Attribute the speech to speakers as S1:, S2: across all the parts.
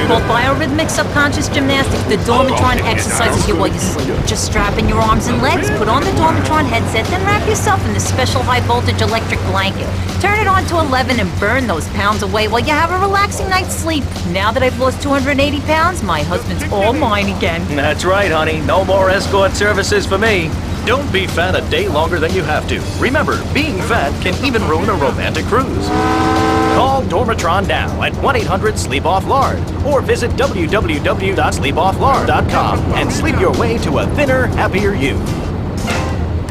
S1: Called biorhythmic subconscious gymnastics. The Dormitron exercises you while you sleep. Just strap in your arms and legs, put on the Dormitron headset, then wrap yourself in the special high-voltage electric blanket. Turn it on to 11 and burn those pounds away while you have a relaxing night's sleep. Now that I've lost 280 pounds, my husband's all mine again.
S2: That's right, honey. No more escort services for me. Don't be fat a day longer than you have to. Remember, being fat can even ruin a romantic cruise. Call Dormitron now at 1-800-SLEEP-OFF-LARD or visit www.sleepofflard.com and sleep your way to a thinner, happier you.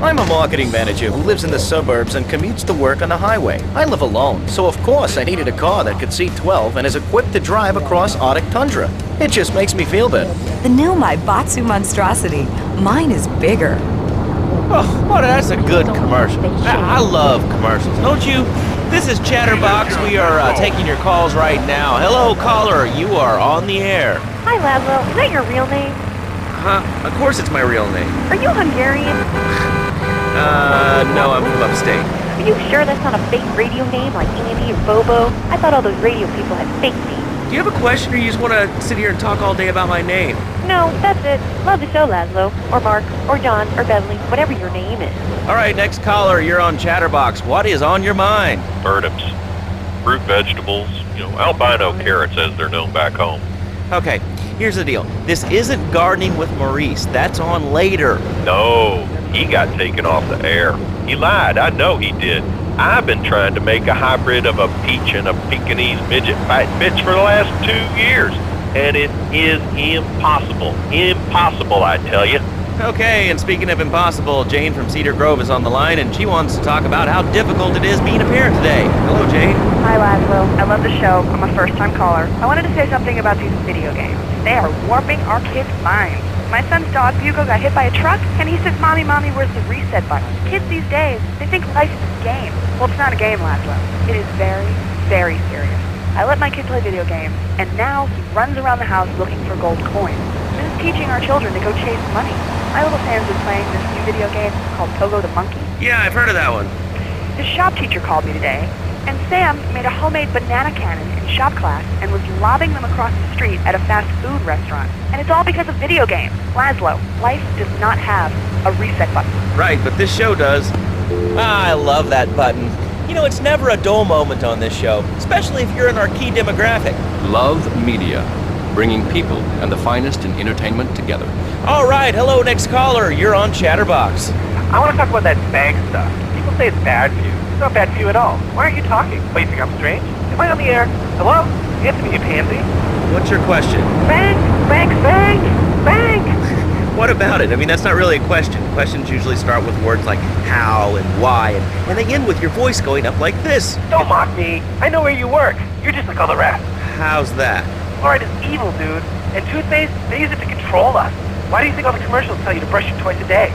S2: I'm a marketing manager who lives in the suburbs and commutes to work on the highway. I live alone, so of course I needed a car that could seat 12 and is equipped to drive across Arctic tundra. It just makes me feel better.
S3: The new Maibatsu monstrosity. Mine is bigger.
S4: Oh, that's a good commercial. I love commercials, don't you? This is Chatterbox. We are taking your calls right now. Hello, caller. You are on the air.
S5: Hi, Lazlow. Is that your real name?
S4: Of course it's my real name.
S5: Are you Hungarian?
S4: No, I'm from upstate.
S5: Are you sure that's not a fake radio name like Andy or Bobo? I thought all those radio people had fake names.
S4: Do you have a question or you just want to sit here and talk all day about my name?
S5: No, that's it. Love the show, Lazlow. Or Mark, or John, or Beverly, whatever your name is.
S4: All right, next caller, you're on Chatterbox. What is on your mind?
S6: Turnips, fruit vegetables, albino carrots as they're known back home.
S4: Okay, here's the deal. This isn't Gardening with Maurice. That's on later.
S6: No, he got taken off the air. He lied. I know he did. I've been trying to make a hybrid of a peach and a Pekingese midget fight bitch for the last 2 years. And it is impossible. Impossible, I tell you.
S4: Okay, and speaking of impossible, Jane from Cedar Grove is on the line, and she wants to talk about how difficult it is being a parent today. Hello, Jane.
S7: Hi, Lazlow. I love the show. I'm a first-time caller. I wanted to say something about these video games. They are warping our kids' minds. My son's dog, Bugo, got hit by a truck, and he says, Mommy, where's the reset button? Kids these days, they think life is a game. Well, it's not a game, Lazlow. It is very, very serious. I let my kid play video games, and now he runs around the house looking for gold coins. This is teaching our children to go chase money. My little Sam's been playing this new video game called Pogo the Monkey.
S4: Yeah, I've heard of that one.
S7: His shop teacher called me today, and Sam made a homemade banana cannon in shop class and was lobbing them across the street at a fast food restaurant. And it's all because of video games. Lazlow, life does not have a reset button.
S4: Right, but this show does. I love that button. It's never a dull moment on this show, especially if you're in our key demographic.
S8: Love Media, bringing people and the finest in entertainment together.
S4: All right, hello, next caller. You're on Chatterbox.
S9: I want to talk about that spank stuff. People say it's bad for you. It's not bad for you at all. Why aren't you talking? Oh, you think I'm strange? Am I on the air? Hello? Answer me, you pansy.
S4: What's your question?
S9: Spank! Spank! Spank! Spank!
S4: What about it? I mean, that's not really a question. Questions usually start with words like how and why, and they end with your voice going up like this.
S9: Don't mock me. I know where you work. You're just like all the rest.
S4: How's that?
S9: Fluoride is evil, dude. And toothpaste, they use it to control us. Why do you think all the commercials tell you to brush your twice a day?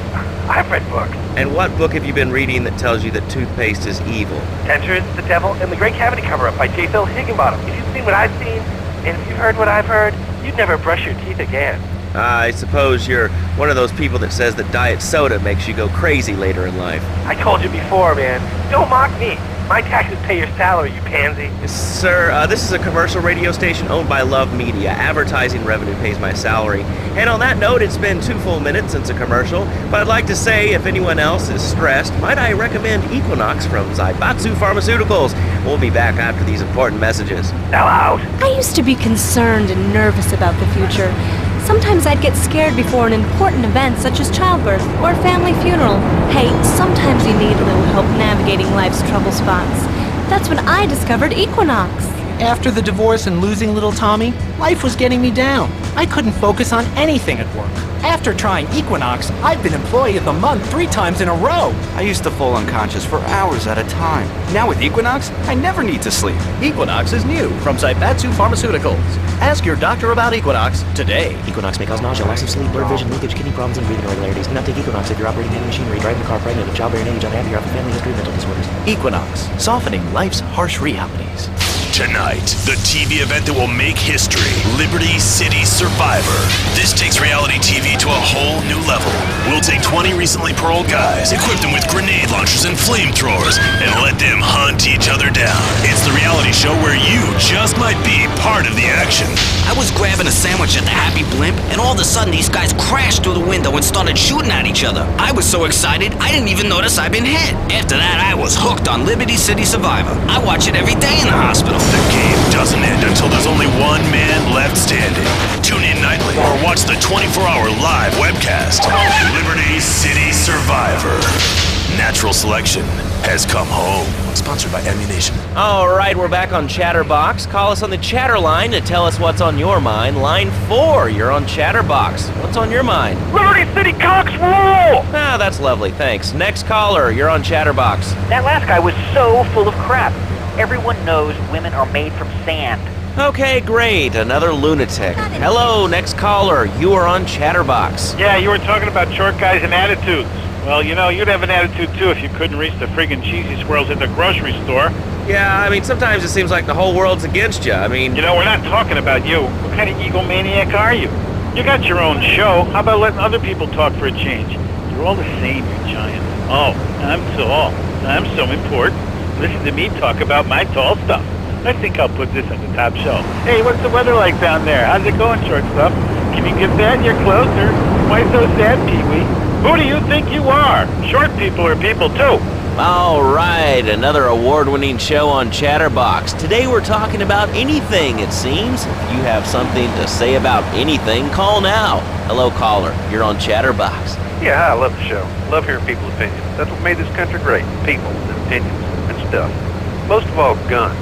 S9: I've read books.
S4: And what book have you been reading that tells you that toothpaste is evil?
S9: Dentures, the Devil, and the Great Cavity Cover-Up by J. Phil Higginbottom. If you've seen what I've seen, and if you've heard what I've heard, you'd never brush your teeth again.
S4: I suppose you're one of those people that says that diet soda makes you go crazy later in life.
S9: I told you before, man. Don't mock me. My taxes pay your salary, you pansy.
S4: Sir, this is a commercial radio station owned by Love Media. Advertising revenue pays my salary. And on that note, it's been 2 full minutes since a commercial, but I'd like to say if anyone else is stressed, might I recommend Equinox from Zaibatsu Pharmaceuticals. We'll be back after these important messages.
S9: Now out!
S10: I used to be concerned and nervous about the future. Sometimes I'd get scared before an important event such as childbirth or a family funeral. Hey, sometimes you need a little help navigating life's trouble spots. That's when I discovered Equinox.
S11: After the divorce and losing little Tommy, life was getting me down. I couldn't focus on anything at work. After trying Equinox, I've been Employee of the Month 3 times in a row.
S12: I used to fall unconscious for hours at a time. Now with Equinox, I never need to sleep.
S2: Equinox is new from Zaibatsu Pharmaceuticals. Ask your doctor about Equinox today.
S13: Equinox may cause nausea, loss of sleep, blurred vision, leakage, kidney problems, and breathing irregularities. Do not take Equinox if you're operating heavy machinery, driving a car, pregnant, of childbearing age, unhappy, or have a family history of mental disorders.
S2: Equinox, softening life's harsh realities.
S14: Tonight, the TV event that will make history, Liberty City Survivor. This takes reality TV to a whole new level. We'll take 20 recently paroled guys, equip them with grenade launchers and flamethrowers, and let them hunt each other down. It's the reality show where you just might be part of the action.
S15: I was grabbing a sandwich at the Happy Blimp, and all of a sudden these guys crashed through the window and started shooting at each other. I was so excited, I didn't even notice I'd been hit. After that, I was hooked on Liberty City Survivor. I watch it every day in the hospital.
S14: The game doesn't end until there's only one man left standing. Tune in nightly or watch the 24-hour live webcast. Liberty City Survivor. Natural selection has come home. Sponsored by Ammunition.
S4: All right, we're back on Chatterbox. Call us on the chatter line to tell us what's on your mind. Line 4, you're on Chatterbox. What's on your mind?
S9: Liberty City Cox rule!
S4: Ah, that's lovely, thanks. Next caller, you're on Chatterbox.
S9: That last guy was so full of crap. Everyone knows women are made from sand.
S4: Okay, great. Another lunatic. Hello, next caller. You are on Chatterbox.
S16: Yeah, you were talking about short guys and attitudes. Well, you know, you'd have an attitude too if you couldn't reach the friggin' cheesy squirrels at the grocery store.
S4: Yeah, I mean, sometimes it seems like the whole world's against you. I mean...
S16: You know, we're not talking about you. What kind of egomaniac are you? You got your own show. How about letting other people talk for a change? You're all the same, you giant. Oh, I'm tall. I'm so important. Listen to me talk about my tall stuff. I think I'll put this on the top shelf. Hey, what's the weather like down there? How's it going, short stuff? Can you get that? You're closer. Why so sad, Pee-wee? Who do you think you are? Short people are people, too.
S4: All right, another award-winning show on Chatterbox. Today we're talking about anything, it seems. If you have something to say about anything, call now. Hello, caller. You're on Chatterbox.
S17: Yeah, I love the show. Love hearing people's opinions. That's what made this country great. People and opinions and stuff. Most of all, guns.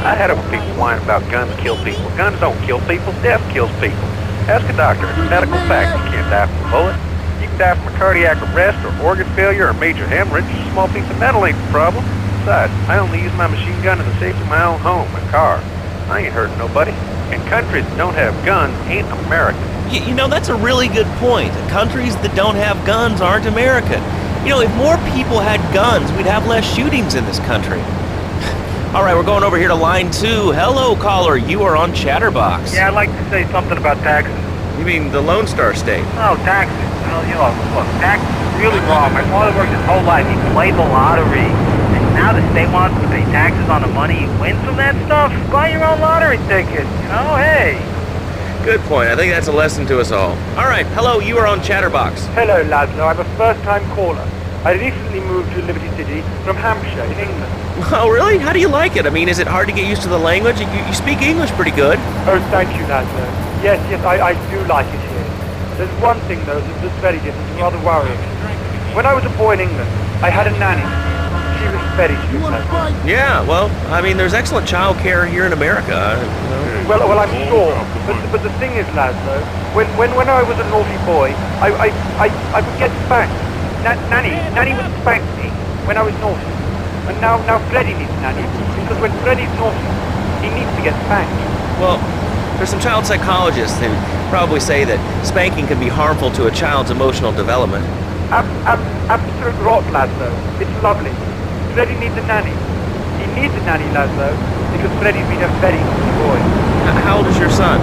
S17: I had it with people whining about guns kill people. Guns don't kill people. Death kills people. Ask a doctor. It's a medical fact. You can't die from a bullet. You can die from a cardiac arrest or organ failure or major hemorrhage. A small piece of metal ain't the problem. Besides, I only use my machine gun in the safety of my own home and car. I ain't hurting nobody. And countries that don't have guns ain't American.
S4: You know, that's a really good point. Countries that don't have guns aren't American. You know, if more people had guns, we'd have less shootings in this country. All right, we're going over here to line 2. Hello, caller. You are on Chatterbox.
S9: Yeah, I'd like to say something about taxes.
S4: You mean the Lone Star State?
S9: Oh, taxes. Well, you know, look, taxes is really wrong. My father worked his whole life. He played the lottery. And now the state wants to pay taxes on the money he wins from that stuff. Buy your own lottery ticket. You know, hey.
S4: Good point. I think that's a lesson to us all. All right, hello, you are on Chatterbox.
S18: Hello, Lazlow. I'm a first-time caller. I recently moved to Liberty City from Hampshire in England.
S4: Oh, really? How do you like it? I mean, is it hard to get used to the language? You speak English pretty good.
S18: Oh, thank you, Lazlow. Yes, I do like it here. There's one thing, though, that's very different and rather worrying. When I was a boy in England, I had a nanny. She was very strict.
S4: Yeah, well, I mean, there's excellent child care here in America.
S18: Well, I'm sure. But the thing is, Lazlow, when I was a naughty boy, I would get spanked. Nanny would spank me when I was naughty. And now Freddie needs Nanny, because when Freddie's naughty, he needs to get spanked.
S4: Well, there's some child psychologists who probably say that spanking can be harmful to a child's emotional development.
S18: Absolute rot, Lazlow. It's lovely. Freddie needs a nanny. He needs a nanny, Lazlow, because Freddie's been a very naughty boy.
S4: How old is your son?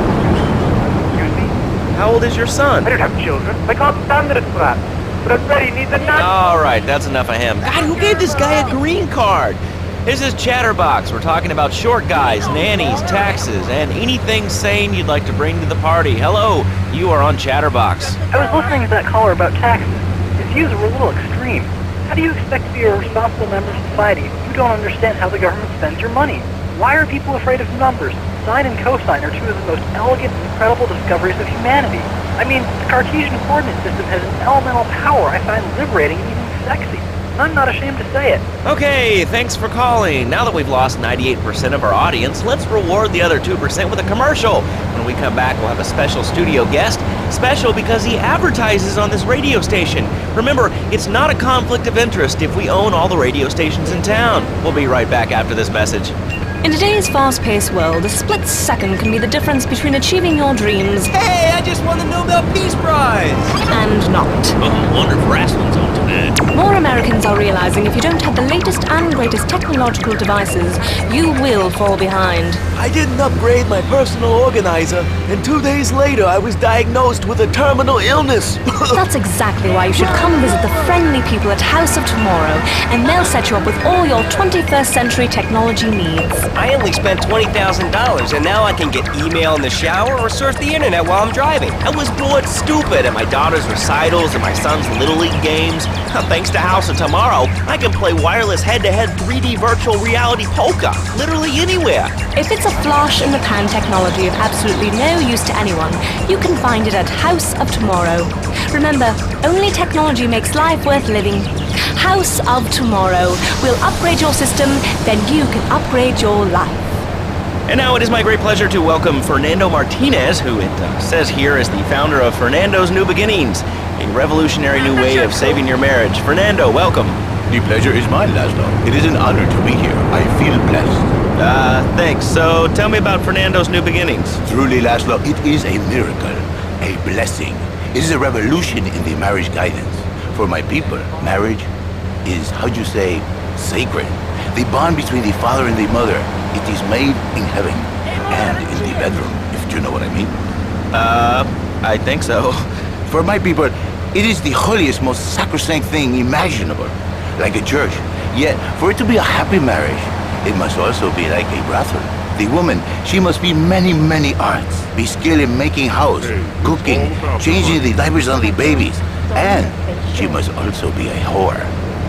S18: Excuse me?
S4: How old is your son?
S18: I don't have children. I can't stand it, brat. But Freddie needs a nanny.
S4: All right, that's enough of him. God, who gave this guy a green card? This is Chatterbox. We're talking about short guys, nannies, taxes, and anything sane you'd like to bring to the party. Hello, you are on Chatterbox.
S9: I was listening to that caller about taxes. His views were a little extreme. How do you expect to be a responsible member of society if you don't understand how the government spends your money? Why are people afraid of numbers? Sine and cosine are two of the most elegant and incredible discoveries of humanity. I mean, the Cartesian coordinate system has an elemental power I find liberating and even sexy. And I'm not ashamed to say it.
S4: Okay, thanks for calling. Now that we've lost 98% of our audience, let's reward the other 2% with a commercial. When we come back, we'll have a special studio guest. Special because he advertises on this radio station. Remember, it's not a conflict of interest if we own all the radio stations in town. We'll be right back after this message.
S10: In today's fast-paced world, a split second can be the difference between achieving your dreams
S15: Hey, I just won the Nobel Peace Prize!
S10: and not.
S15: Oh, I wonder if wrestling's on today.
S10: More Americans are realizing if you don't have the latest and greatest technological devices, you will fall behind.
S19: I didn't upgrade my personal organizer, and 2 days later I was diagnosed with a terminal illness.
S10: That's exactly why you should come visit the friendly people at House of Tomorrow, and they'll set you up with all your 21st century technology needs.
S20: I only spent $20,000, and now I can get email in the shower or surf the internet while I'm driving. I was bored stupid at my daughter's recitals and my son's Little League games. Thanks to House of Tomorrow, I can play wireless head-to-head 3D virtual reality poker, literally anywhere.
S10: If it's a flash-in-the-pan technology of absolutely no use to anyone, you can find it at House of Tomorrow. Remember, only technology makes life worth living. House of Tomorrow will upgrade your system, then you can upgrade your life.
S4: And now it is my great pleasure to welcome Fernando Martinez, who it says here is the founder of Fernando's New Beginnings, a revolutionary new way of saving your marriage. Fernando, welcome.
S21: The pleasure is mine, Lazlow. It is an honor to be here. I feel blessed.
S4: Thanks. So tell me about Fernando's New Beginnings.
S21: Truly, Lazlow, it is a miracle, a blessing. It is a revolution in the marriage guidance. For my people, marriage is, how'd you say, sacred. The bond between the father and the mother, it is made in heaven and in the bedroom, if you know what I mean.
S4: I think so.
S21: For my people, it is the holiest, most sacrosanct thing imaginable, like a church. Yet, for it to be a happy marriage, it must also be like a brothel. The woman, she must be many, many arts. Be skilled in making house, cooking, changing the diapers on the babies. And she must also be a whore,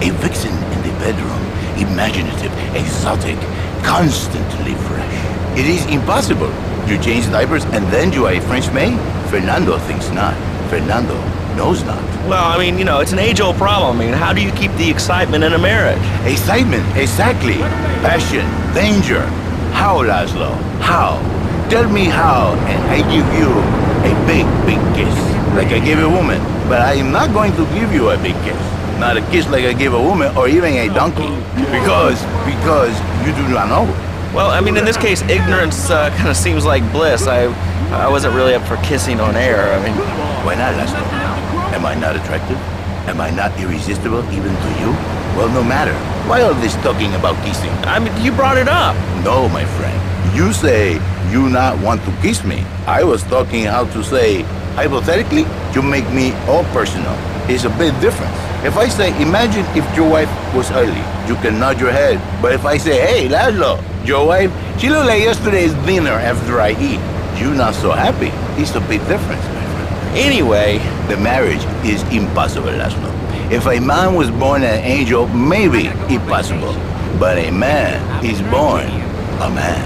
S21: a vixen in the bedroom, imaginative, exotic, constantly fresh. It is impossible. You change diapers and then you are a French maid? Fernando thinks not. Fernando knows not.
S4: Well, I mean, you know, it's an age-old problem. I mean, how do you keep the excitement in a marriage?
S21: Excitement, exactly. Passion, danger. How, Lazlow? How? Tell me how, and I give you a big, big kiss, like I give a woman. But I am not going to give you a big kiss. Not a kiss like I give a woman or even a donkey. Because you do not know.
S4: Well, I mean, in this case, ignorance kind of seems like bliss. I wasn't really up for kissing on air. I mean,
S21: why not, Lazlow? Am I not attractive? Am I not irresistible even to you? Well, no matter. Why all this talking about kissing?
S4: I mean, you brought it up.
S21: No, my friend. You say you not want to kiss me. I was talking how to say, hypothetically, you make me all personal. It's a bit different. If I say, imagine if your wife was ugly, you can nod your head. But if I say, hey, Lazlow, your wife, she looked like yesterday's dinner after I eat. You not so happy. It's a big difference, my friend.
S4: Anyway,
S21: the marriage is impossible, Lazlow. If a man was born an angel, maybe impossible. But a man is born a man.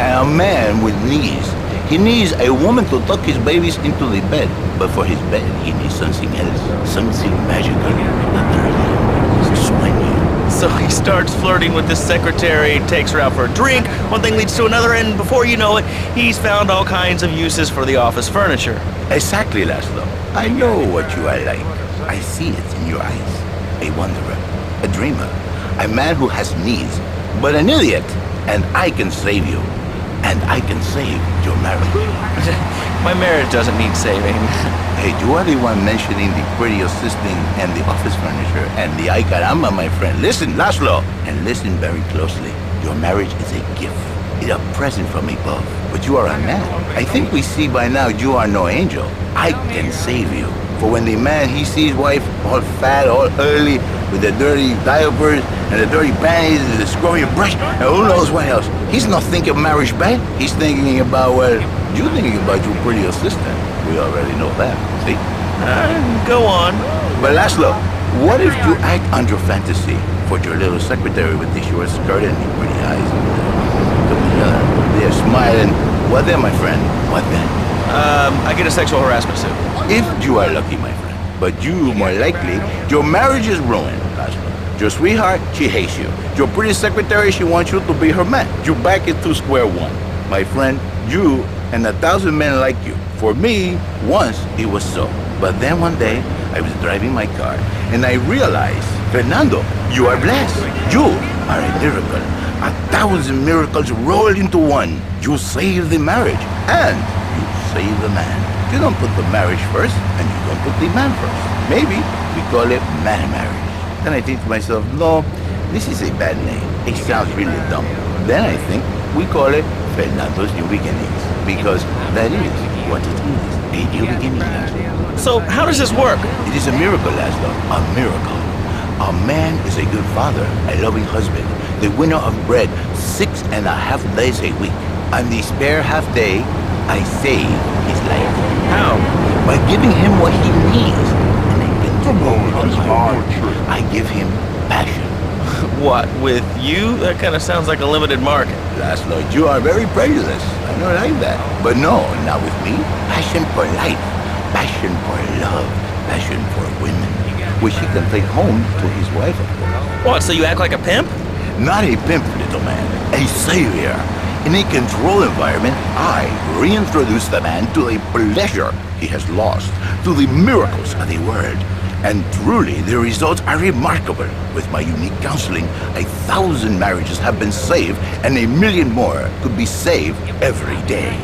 S21: And a man with needs. He needs a woman to tuck his babies into the bed. But for his bed, he needs something else. Something magical.
S4: So he starts flirting with his secretary, takes her out for a drink, one thing leads to another, and before you know it, he's found all kinds of uses for the office furniture.
S21: Exactly, Lazlow. I know what you are like. I see it in your eyes. A wanderer, a dreamer, a man who has needs, but an idiot. And I can save you. And I can save your marriage.
S4: My marriage doesn't need saving.
S21: Hey, you are the one mentioning the pretty assisting and the office furniture and the ay caramba, my friend. Listen, Lazlow, and listen very closely. Your marriage is a gift. It's a present from above. But you are a man. I think we see by now you are no angel. I can save you. For when the man, he sees wife all fat, all early, with the dirty diapers and the dirty panties and the screwy brush, and who knows what else. He's not thinking marriage bad. He's thinking about, well, you're thinking about your pretty assistant. We already know that, see?
S4: Go on.
S21: But Lazlow, what if you act on your fantasy for your little secretary with the short skirt and the pretty eyes? They're smiling. What then, my friend? What then?
S4: I get a sexual harassment suit.
S21: If you are lucky, my friend. But you, more likely, your marriage is ruined, Lazlow. Your sweetheart, she hates you. Your pretty secretary, she wants you to be her man. You back it to square one. My friend, you and 1,000 men like you. For me, once it was so. But then one day, I was driving my car, and I realized, Fernando, you are blessed. You are a miracle. 1,000 miracles rolled into one. You save the marriage, and you save the man. You don't put the marriage first, and you don't put the man first. Maybe we call it man marriage. Then I think to myself, no, this is a bad name. It sounds really dumb. Then I think we call it Fernando's New Beginnings, because that is what it is, a new beginning.
S4: So how does this work?
S21: It is a miracle, Lazlow, a miracle. A man is a good father, a loving husband, the winner of bread 6.5 days a week. On the spare half day, I save his life.
S4: How?
S21: By giving him what he needs. And I give him passion.
S4: What, with you? That kind of sounds like a limited market.
S21: Lazlow, you are very prejudiced. I don't like that. But no, not with me. Passion for life. Passion for love. Passion for women. Which he can take home to his wife, of course.
S4: What, so you act like a pimp?
S21: Not a pimp, little man. A savior. In a controlled environment, I reintroduce the man to the pleasure he has lost, to the miracles of the world. And truly, the results are remarkable. With my unique counseling, 1,000 marriages have been saved, and 1 million more could be saved every day.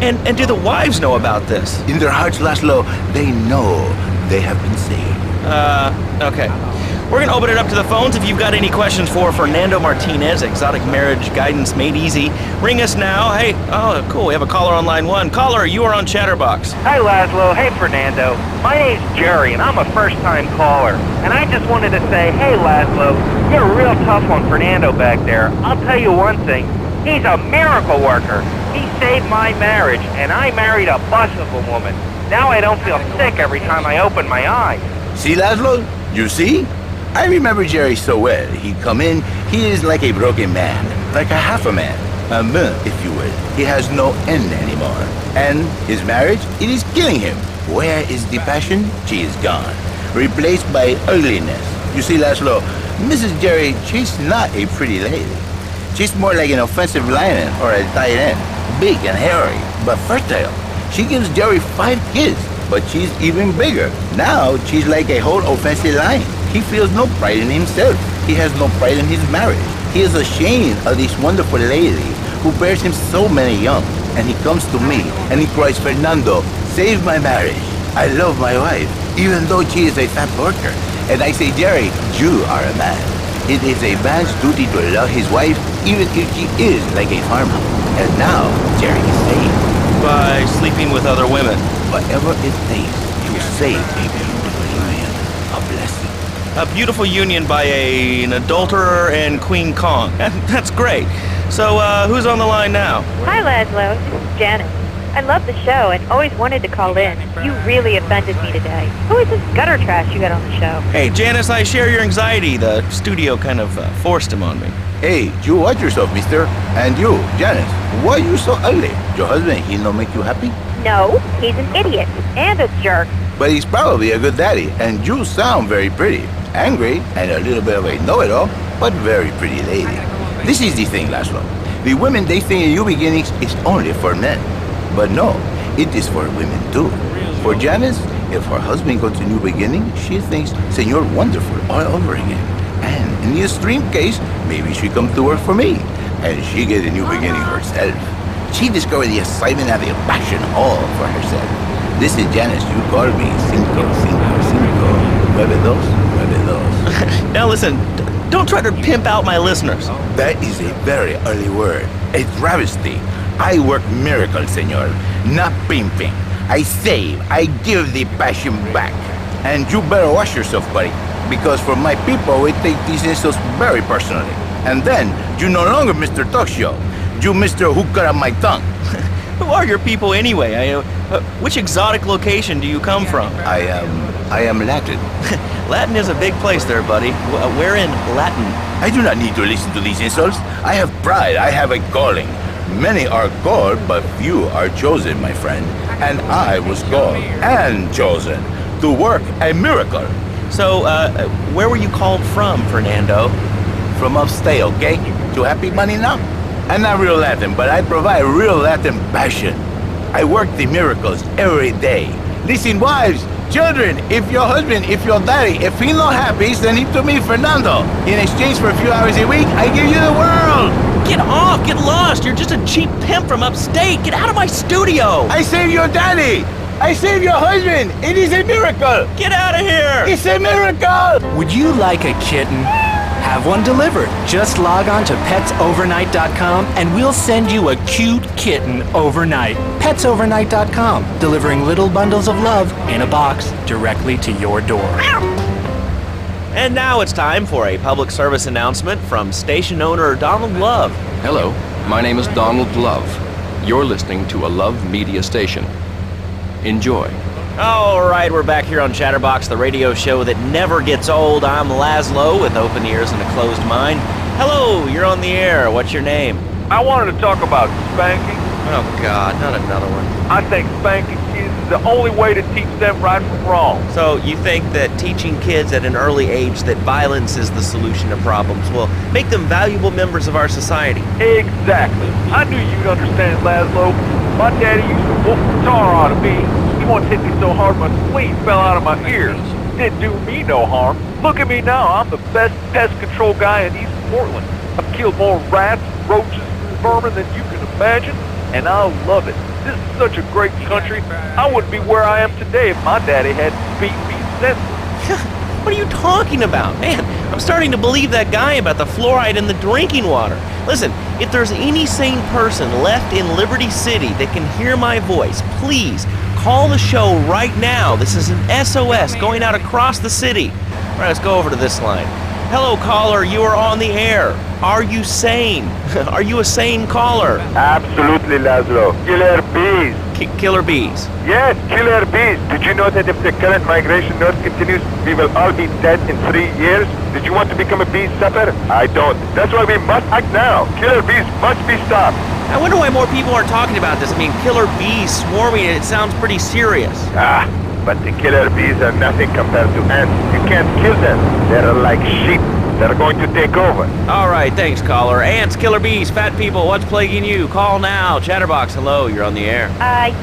S4: And do the wives know about this?
S21: In their hearts, Lazlow, they know they have been saved.
S4: Okay. We're gonna open it up to the phones. If you've got any questions for Fernando Martinez, Exotic Marriage Guidance Made Easy, ring us now. Hey, oh, cool, we have a caller on line 1. Caller, you are on Chatterbox.
S18: Hi, Lazlow. Hey, Fernando. My name's Jerry, and I'm a first-time caller. And I just wanted to say, hey, Lazlow, you're a real tough one, Fernando back there. I'll tell you one thing. He's a miracle worker. He saved my marriage, and I married a bus of a woman. Now I don't feel sick every time I open my eyes.
S21: See, Lazlow? You see? I remember Jerry so well. He'd come in, he is like a broken man, like a half a man, a man, if you will. He has no end anymore. And his marriage, it is killing him. Where is the passion? She is gone, replaced by ugliness. You see, Lazlow, Mrs. Jerry, she's not a pretty lady. She's more like an offensive lion or a tight end, big and hairy, but fertile. She gives Jerry 5 kids, but she's even bigger. Now, she's like a whole offensive lion. He feels no pride in himself. He has no pride in his marriage. He is ashamed of this wonderful lady who bears him so many young. And he comes to me and he cries, Fernando, save my marriage. I love my wife, even though she is a fat worker. And I say, Jerry, you are a man. It is a man's duty to love his wife, even if she is like a farmer. And now, Jerry is saved.
S4: By sleeping with other women.
S21: Whatever it takes to save a beautiful union. A blessing.
S4: A beautiful union by an adulterer and Queen Kong. That's great. So, who's on the line now?
S5: Hi, Lazlow. This is Janice. I love the show and always wanted to call in. You really offended me today. Who is this gutter trash you got on the show?
S4: Hey, Janice, I share your anxiety. The studio kind of forced him on me.
S21: Hey, you watch yourself, mister. And you, Janice, why are you so ugly? Your husband, he don't make you happy?
S5: No, he's an idiot and a jerk.
S21: But he's probably a good daddy, and you sound very pretty. Angry, and a little bit of a know-it-all, but very pretty lady. This is the thing, Lazlow. The women, they think a new beginnings is only for men. But no, it is for women too. For Janice, if her husband goes to new beginning, she thinks Senor Wonderful all over again. And in the extreme case, maybe she come to work for me, and she get a new beginning herself. She discovered the excitement and the passion all for herself. This is Janice, you call me 5559292.
S4: Now listen, don't try to pimp out my listeners.
S21: That is a very early word, a travesty. I work miracles, senor, not pimping. I save, I give the passion back. And you better watch yourself, buddy, because for my people, we take these insults very personally. And then, you no longer Mr. Talk Show. You Mr. Who Cut Out My Tongue.
S4: Who are your people anyway? Which exotic location do you come from?
S21: I am Latin.
S4: Latin is a big place there, buddy. Where in Latin?
S21: I do not need to listen to these insults. I have pride. I have a calling. Many are called, but few are chosen, my friend. And I was called and chosen to work a miracle.
S4: So, where were you called from, Fernando?
S21: From upstate, okay? To happy money now? I'm not real Latin, but I provide real Latin passion. I work the miracles every day. Listen, wives, Children, if your daddy, if he's not happy, send him to me, Fernando. In exchange for a few hours a week, I give you the world.
S20: Get off! Get lost! You're just a cheap pimp from upstate! Get out of my studio!
S21: I saved your daddy! I saved your husband! It is a miracle!
S20: Get out of here!
S21: It's a miracle!
S11: Would you like a kitten? Have one delivered. Just log on to petsovernight.com and we'll send you a cute kitten overnight. Petsovernight.com, delivering little bundles of love in a box directly to your door.
S4: And now it's time for a public service announcement from station owner Donald Love.
S8: Hello, my name is Donald Love. You're listening to a Love Media station. Enjoy.
S4: All right, we're back here on Chatterbox, the radio show that never gets old. I'm Lazlow with open ears and a closed mind. Hello, you're on the air. What's your name?
S17: I wanted to talk about spanking.
S4: Oh, God, not another one.
S17: I think spanking kids is the only way to teach them right from wrong.
S4: So you think that teaching kids at an early age that violence is the solution to problems will make them valuable members of our society?
S17: Exactly. I knew you'd understand, Lazlow. My daddy used to whoop the tar out of me. He once hit me so hard my sleeve fell out of my ears. Didn't do me no harm. Look at me now. I'm the best pest control guy in East Portland. I've killed more rats, roaches, and vermin than you can imagine, and I love it. This is such a great country. I wouldn't be where I am today if my daddy hadn't beaten me senseless.
S4: What are you talking about? Man, I'm starting to believe that guy about the fluoride in the drinking water. Listen, if there's any sane person left in Liberty City that can hear my voice, please call the show right now. This is an SOS going out across the city. All right, let's go over to this line. Hello, caller, you are on the air. Are you sane? Are you a sane caller?
S17: Absolutely, Lazlow. Killer bees.
S4: Killer bees?
S17: Yes, killer bees. Did you know that if the current migration north continues, we will all be dead in 3 years? Did you want to become a bee supper? I don't. That's why we must act now. Killer bees must be stopped.
S4: I wonder why more people aren't talking about this. I mean, killer bees swarming, it sounds pretty serious.
S17: But the killer bees are nothing compared to ants. You can't kill them. They're like sheep. They're going to take over.
S4: All right, thanks, caller. Ants, killer bees, fat people, what's plaguing you? Call now. Chatterbox, hello, you're on the air.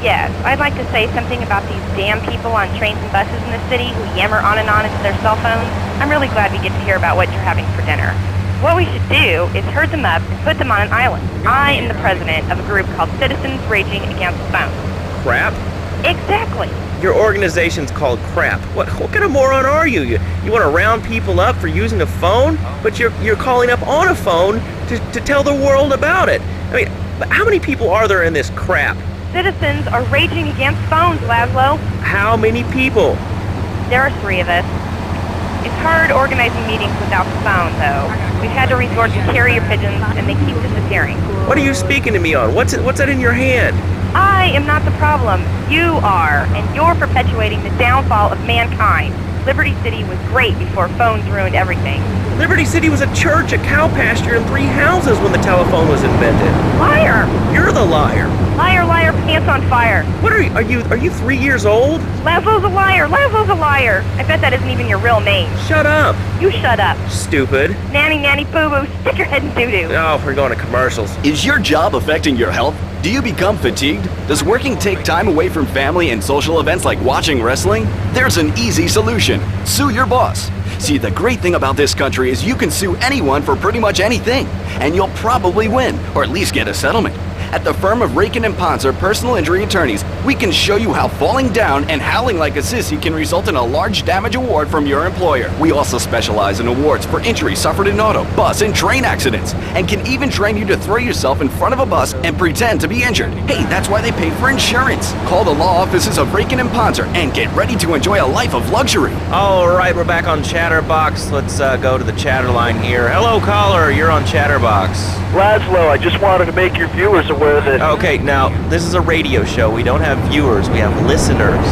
S5: Yes. I'd like to say something about these damn people on trains and buses in the city who yammer on and on into their cell phones. I'm really glad we get to hear about what you're having for dinner. What we should do is herd them up and put them on an island. I am the president of a group called Citizens Raging Against Phones.
S4: Crap?
S5: Exactly.
S4: Your organization's called Crap. What kind of moron are you? You want to round people up for using a phone? But you're calling up on a phone to tell the world about it. I mean, how many people are there in this crap?
S5: Citizens are raging against phones, Lazlow.
S4: How many people?
S5: There are 3 of us. It's hard organizing meetings without the phone, though. We've had to resort to carrier pigeons, and they keep disappearing.
S4: What are you speaking to me on? What's that in your hand?
S5: I am not the problem. You are, and you're perpetuating the downfall of mankind. Liberty City was great before phones ruined everything.
S4: Liberty City was a church, a cow pasture, and 3 houses when the telephone was invented.
S5: Liar!
S4: You're the liar.
S5: Liar, liar, pants on fire.
S4: What are you 3 years old?
S5: Lazlow's a liar. Lazlow's a liar. I bet that isn't even your real name.
S4: Shut up.
S5: You shut up.
S4: Stupid.
S5: Nanny, nanny, boo-boo, stick your head in doo-doo.
S4: Oh, we're going to commercials.
S1: Is your job affecting your health? Do you become fatigued? Does working take time away from family and social events like watching wrestling? There's an easy solution. Sue your boss. See, the great thing about this country is you can sue anyone for pretty much anything, and you'll probably win, or at least get a settlement. At the firm of Rakin & Ponzer Personal Injury Attorneys, we can show you how falling down and howling like a sissy can result in a large damage award from your employer. We also specialize in awards for injuries suffered in auto, bus, and train accidents, and can even train you to throw yourself in front of a bus and pretend to be injured. Hey, that's why they pay for insurance. Call the law offices of Rakin & Ponzer and get ready to enjoy a life of luxury.
S4: All right, we're back on Chatterbox. Let's go to the chatter line here. Hello, caller. You're on Chatterbox.
S17: Lazlow, I just wanted to make your viewers aware that...
S4: Okay, now, this is a radio show. We don't have viewers. We have listeners.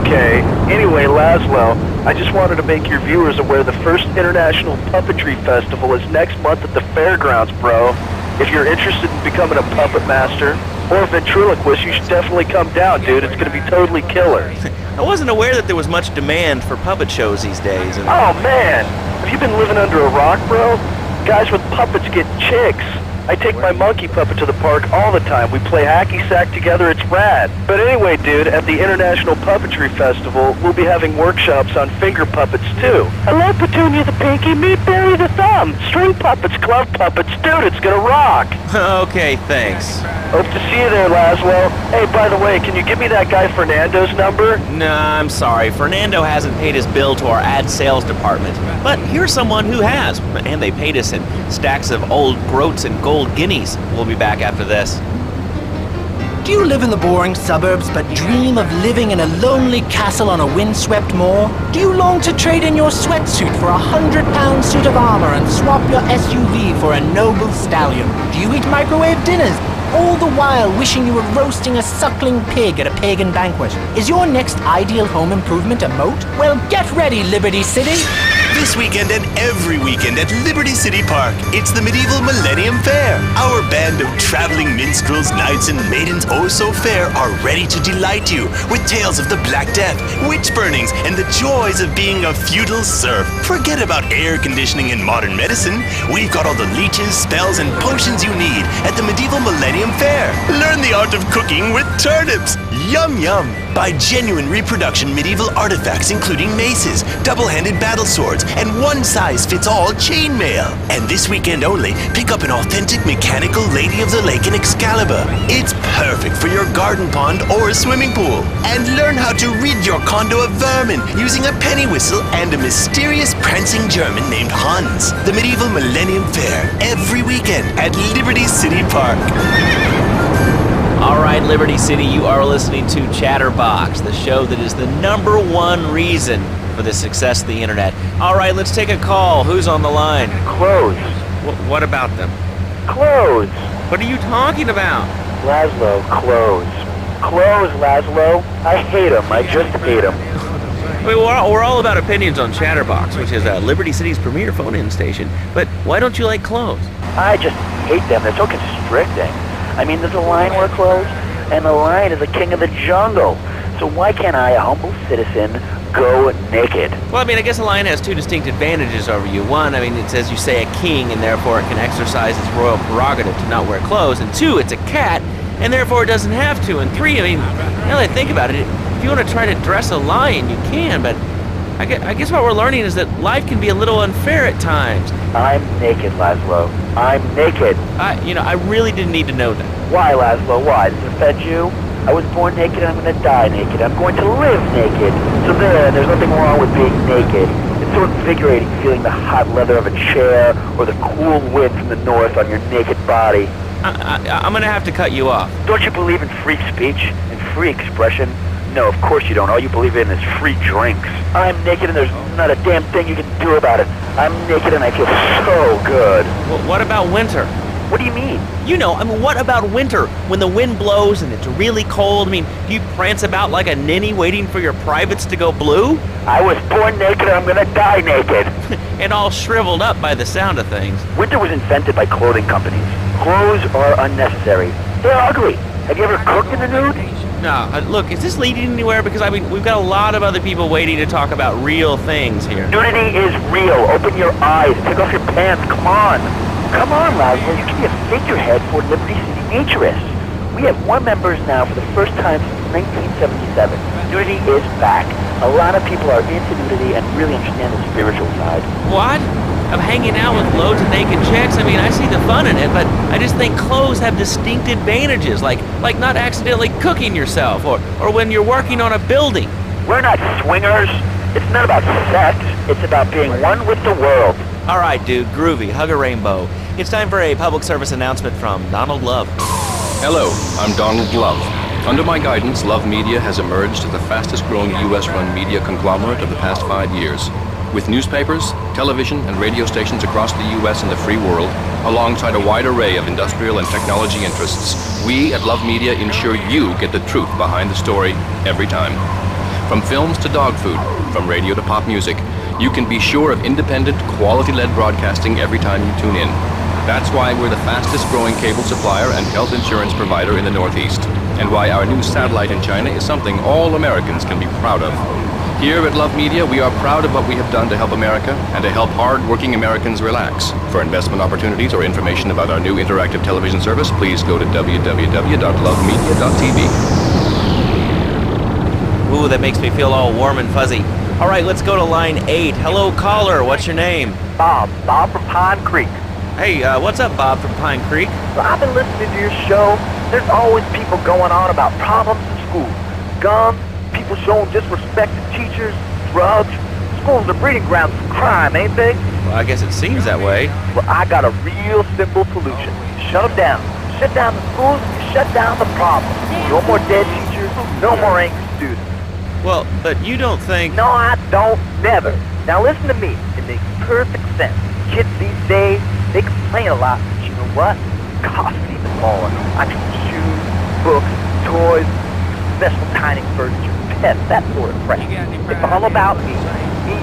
S17: Okay. Anyway, Lazlow, I just wanted to make your viewers aware the first International Puppetry Festival is next month at the fairgrounds, bro. If you're interested in becoming a puppet master or a ventriloquist, you should definitely come down, dude. It's going to be totally killer.
S4: I wasn't aware that there was much demand for puppet shows these days.
S17: Oh, man. Have you been living under a rock, bro? Guys with puppets get chicks.
S18: I take my monkey puppet to the park all the time. We play hacky sack together, it's rad. But anyway, dude, at the International Puppetry Festival, we'll be having workshops on finger puppets, too. Hello, Petunia the Pinky, meet Barry the Thumb. String puppets, glove puppets, dude, it's gonna rock.
S20: Okay, thanks.
S18: Hope to see you there, Lazlow. Hey, by the way, can you give me that guy Fernando's number?
S20: Nah, I'm sorry. Fernando hasn't paid his bill to our ad sales department. But here's someone who has, and they paid us in stacks of old groats and gold guineas. We'll be back after this.
S11: Do you live in the boring suburbs but dream of living in a lonely castle on a windswept moor? Do you long to trade in your sweatsuit for a 100-pound suit of armor and swap your SUV for a noble stallion? Do you eat microwave dinners, all the while wishing you were roasting a suckling pig at a pagan banquet? Is your next ideal home improvement a moat? Well, get ready, Liberty City!
S14: This weekend and every weekend at Liberty City Park, it's the Medieval Millennium Fair. Our band of traveling minstrels, knights, and maidens oh so fair are ready to delight you with tales of the Black Death, witch burnings, and the joys of being a feudal serf. Forget about air conditioning and modern medicine. We've got all the leeches, spells, and potions you need at the Medieval Millennium Fair. Learn the art of cooking with turnips. Yum yum! Buy genuine reproduction medieval artifacts including maces, double-handed battle swords, and one-size-fits-all chainmail. And this weekend only, pick up an authentic mechanical Lady of the Lake in Excalibur. It's perfect for your garden pond or swimming pool. And learn how to rid your condo of vermin using a penny whistle and a mysterious prancing German named Hans. The Medieval Millennium Fair, every weekend at Liberty City Park.
S20: All right, Liberty City, you are listening to Chatterbox, the show that is the #1 reason for the success of the internet. All right, let's take a call. Who's on the line?
S18: Clothes.
S20: What about them?
S18: Clothes.
S20: What are you talking about?
S18: Lazlow, clothes. Clothes, Lazlow. I hate them. I just hate them.
S20: I mean, we're all about opinions on Chatterbox, which is Liberty City's premier phone-in station. But why don't you like clothes?
S18: I just hate them. They're so constricting. I mean, there's a line where clothes, and the lion is the king of the jungle. So why can't I, a humble citizen, go naked?
S20: Well, I mean, I guess a lion has two distinct advantages over you. One, I mean, it's, as you say, a king, and therefore it can exercise its royal prerogative to not wear clothes. And two, it's a cat, and therefore it doesn't have to. And three, I mean, now that I think about it, if you want to try to dress a lion, you can, but I guess what we're learning is that life can be a little unfair at times.
S18: I'm naked, Lazlow. I'm naked.
S20: I really didn't need to know that.
S18: Why, Lazlow? Why? Does it offend you? I was born naked and I'm going to die naked. I'm going to live naked. So there's nothing wrong with being naked. It's so invigorating feeling the hot leather of a chair or the cool wind from the north on your naked body.
S20: I'm going to have to cut you off.
S18: Don't you believe in free speech and free expression? No, of course you don't. All you believe in is free drinks. I'm naked and there's not a damn thing you can do about it. I'm naked and I feel so good.
S20: Well, what about winter?
S18: What do you mean?
S20: You know, I mean, what about winter? When the wind blows and it's really cold, I mean, do you prance about like a ninny waiting for your privates to go blue?
S18: I was born naked and I'm gonna die naked.
S20: And all shriveled up by the sound of things.
S18: Winter was invented by clothing companies. Clothes are unnecessary. They're ugly. Have you ever cooked in the nude?
S20: No, look, is this leading anywhere? Because, I mean, we've got a lot of other people waiting to talk about real things here.
S18: Nudity is real. Open your eyes. Take off your pants. Come on. Come on, Lazlow. You can be a figurehead for Liberty City Naturists. We have more members now for the first time since 1977. Nudity is back. A lot of people are into nudity and really understand the spiritual side.
S20: What? Of hanging out with loads of naked chicks? I mean, I see the fun in it, but I just think clothes have distinct advantages, like not accidentally cooking yourself, or when you're working on a building.
S18: We're not swingers. It's not about sex. It's about being one with the world.
S20: All right, dude, groovy. Hug a rainbow. It's time for a public service announcement from Donald Love.
S8: Hello, I'm Donald Love. Under my guidance, Love Media has emerged as the fastest-growing U.S.-run media conglomerate of the past 5 years. With newspapers, television, and radio stations across the U.S. and the free world, alongside a wide array of industrial and technology interests, we at Love Media ensure you get the truth behind the story every time. From films to dog food, from radio to pop music, you can be sure of independent, quality-led broadcasting every time you tune in. That's why we're the fastest-growing cable supplier and health insurance provider in the Northeast, and why our new satellite in China is something all Americans can be proud of. Here at Love Media, we are proud of what we have done to help America and to help hard-working Americans relax. For investment opportunities or information about our new interactive television service, please go to www.lovemedia.tv.
S20: Ooh, that makes me feel all warm and fuzzy. All right, let's go to line 8. Hello, caller. What's your name?
S18: Bob from Pine Creek.
S20: Hey, what's up, Bob from Pine Creek?
S18: Well, I've been listening to your show. There's always people going on about problems in school. Guns, people showing disrespect to teachers, drugs. Schools are breeding grounds for crime, ain't they?
S20: Well, I guess it seems that way.
S18: Well, I got a real simple solution. Shut them down. Shut down the schools, shut down the problem. No more dead teachers, no more angry students.
S20: Well, but you don't think...
S18: No, I don't. Never. Now listen to me. It makes perfect sense. Kids these days, they complain a lot, but you know what? It costs even more. I mean, shoes, books, toys, special tiny furniture, pets, that sort of crap. It's all about me. Me.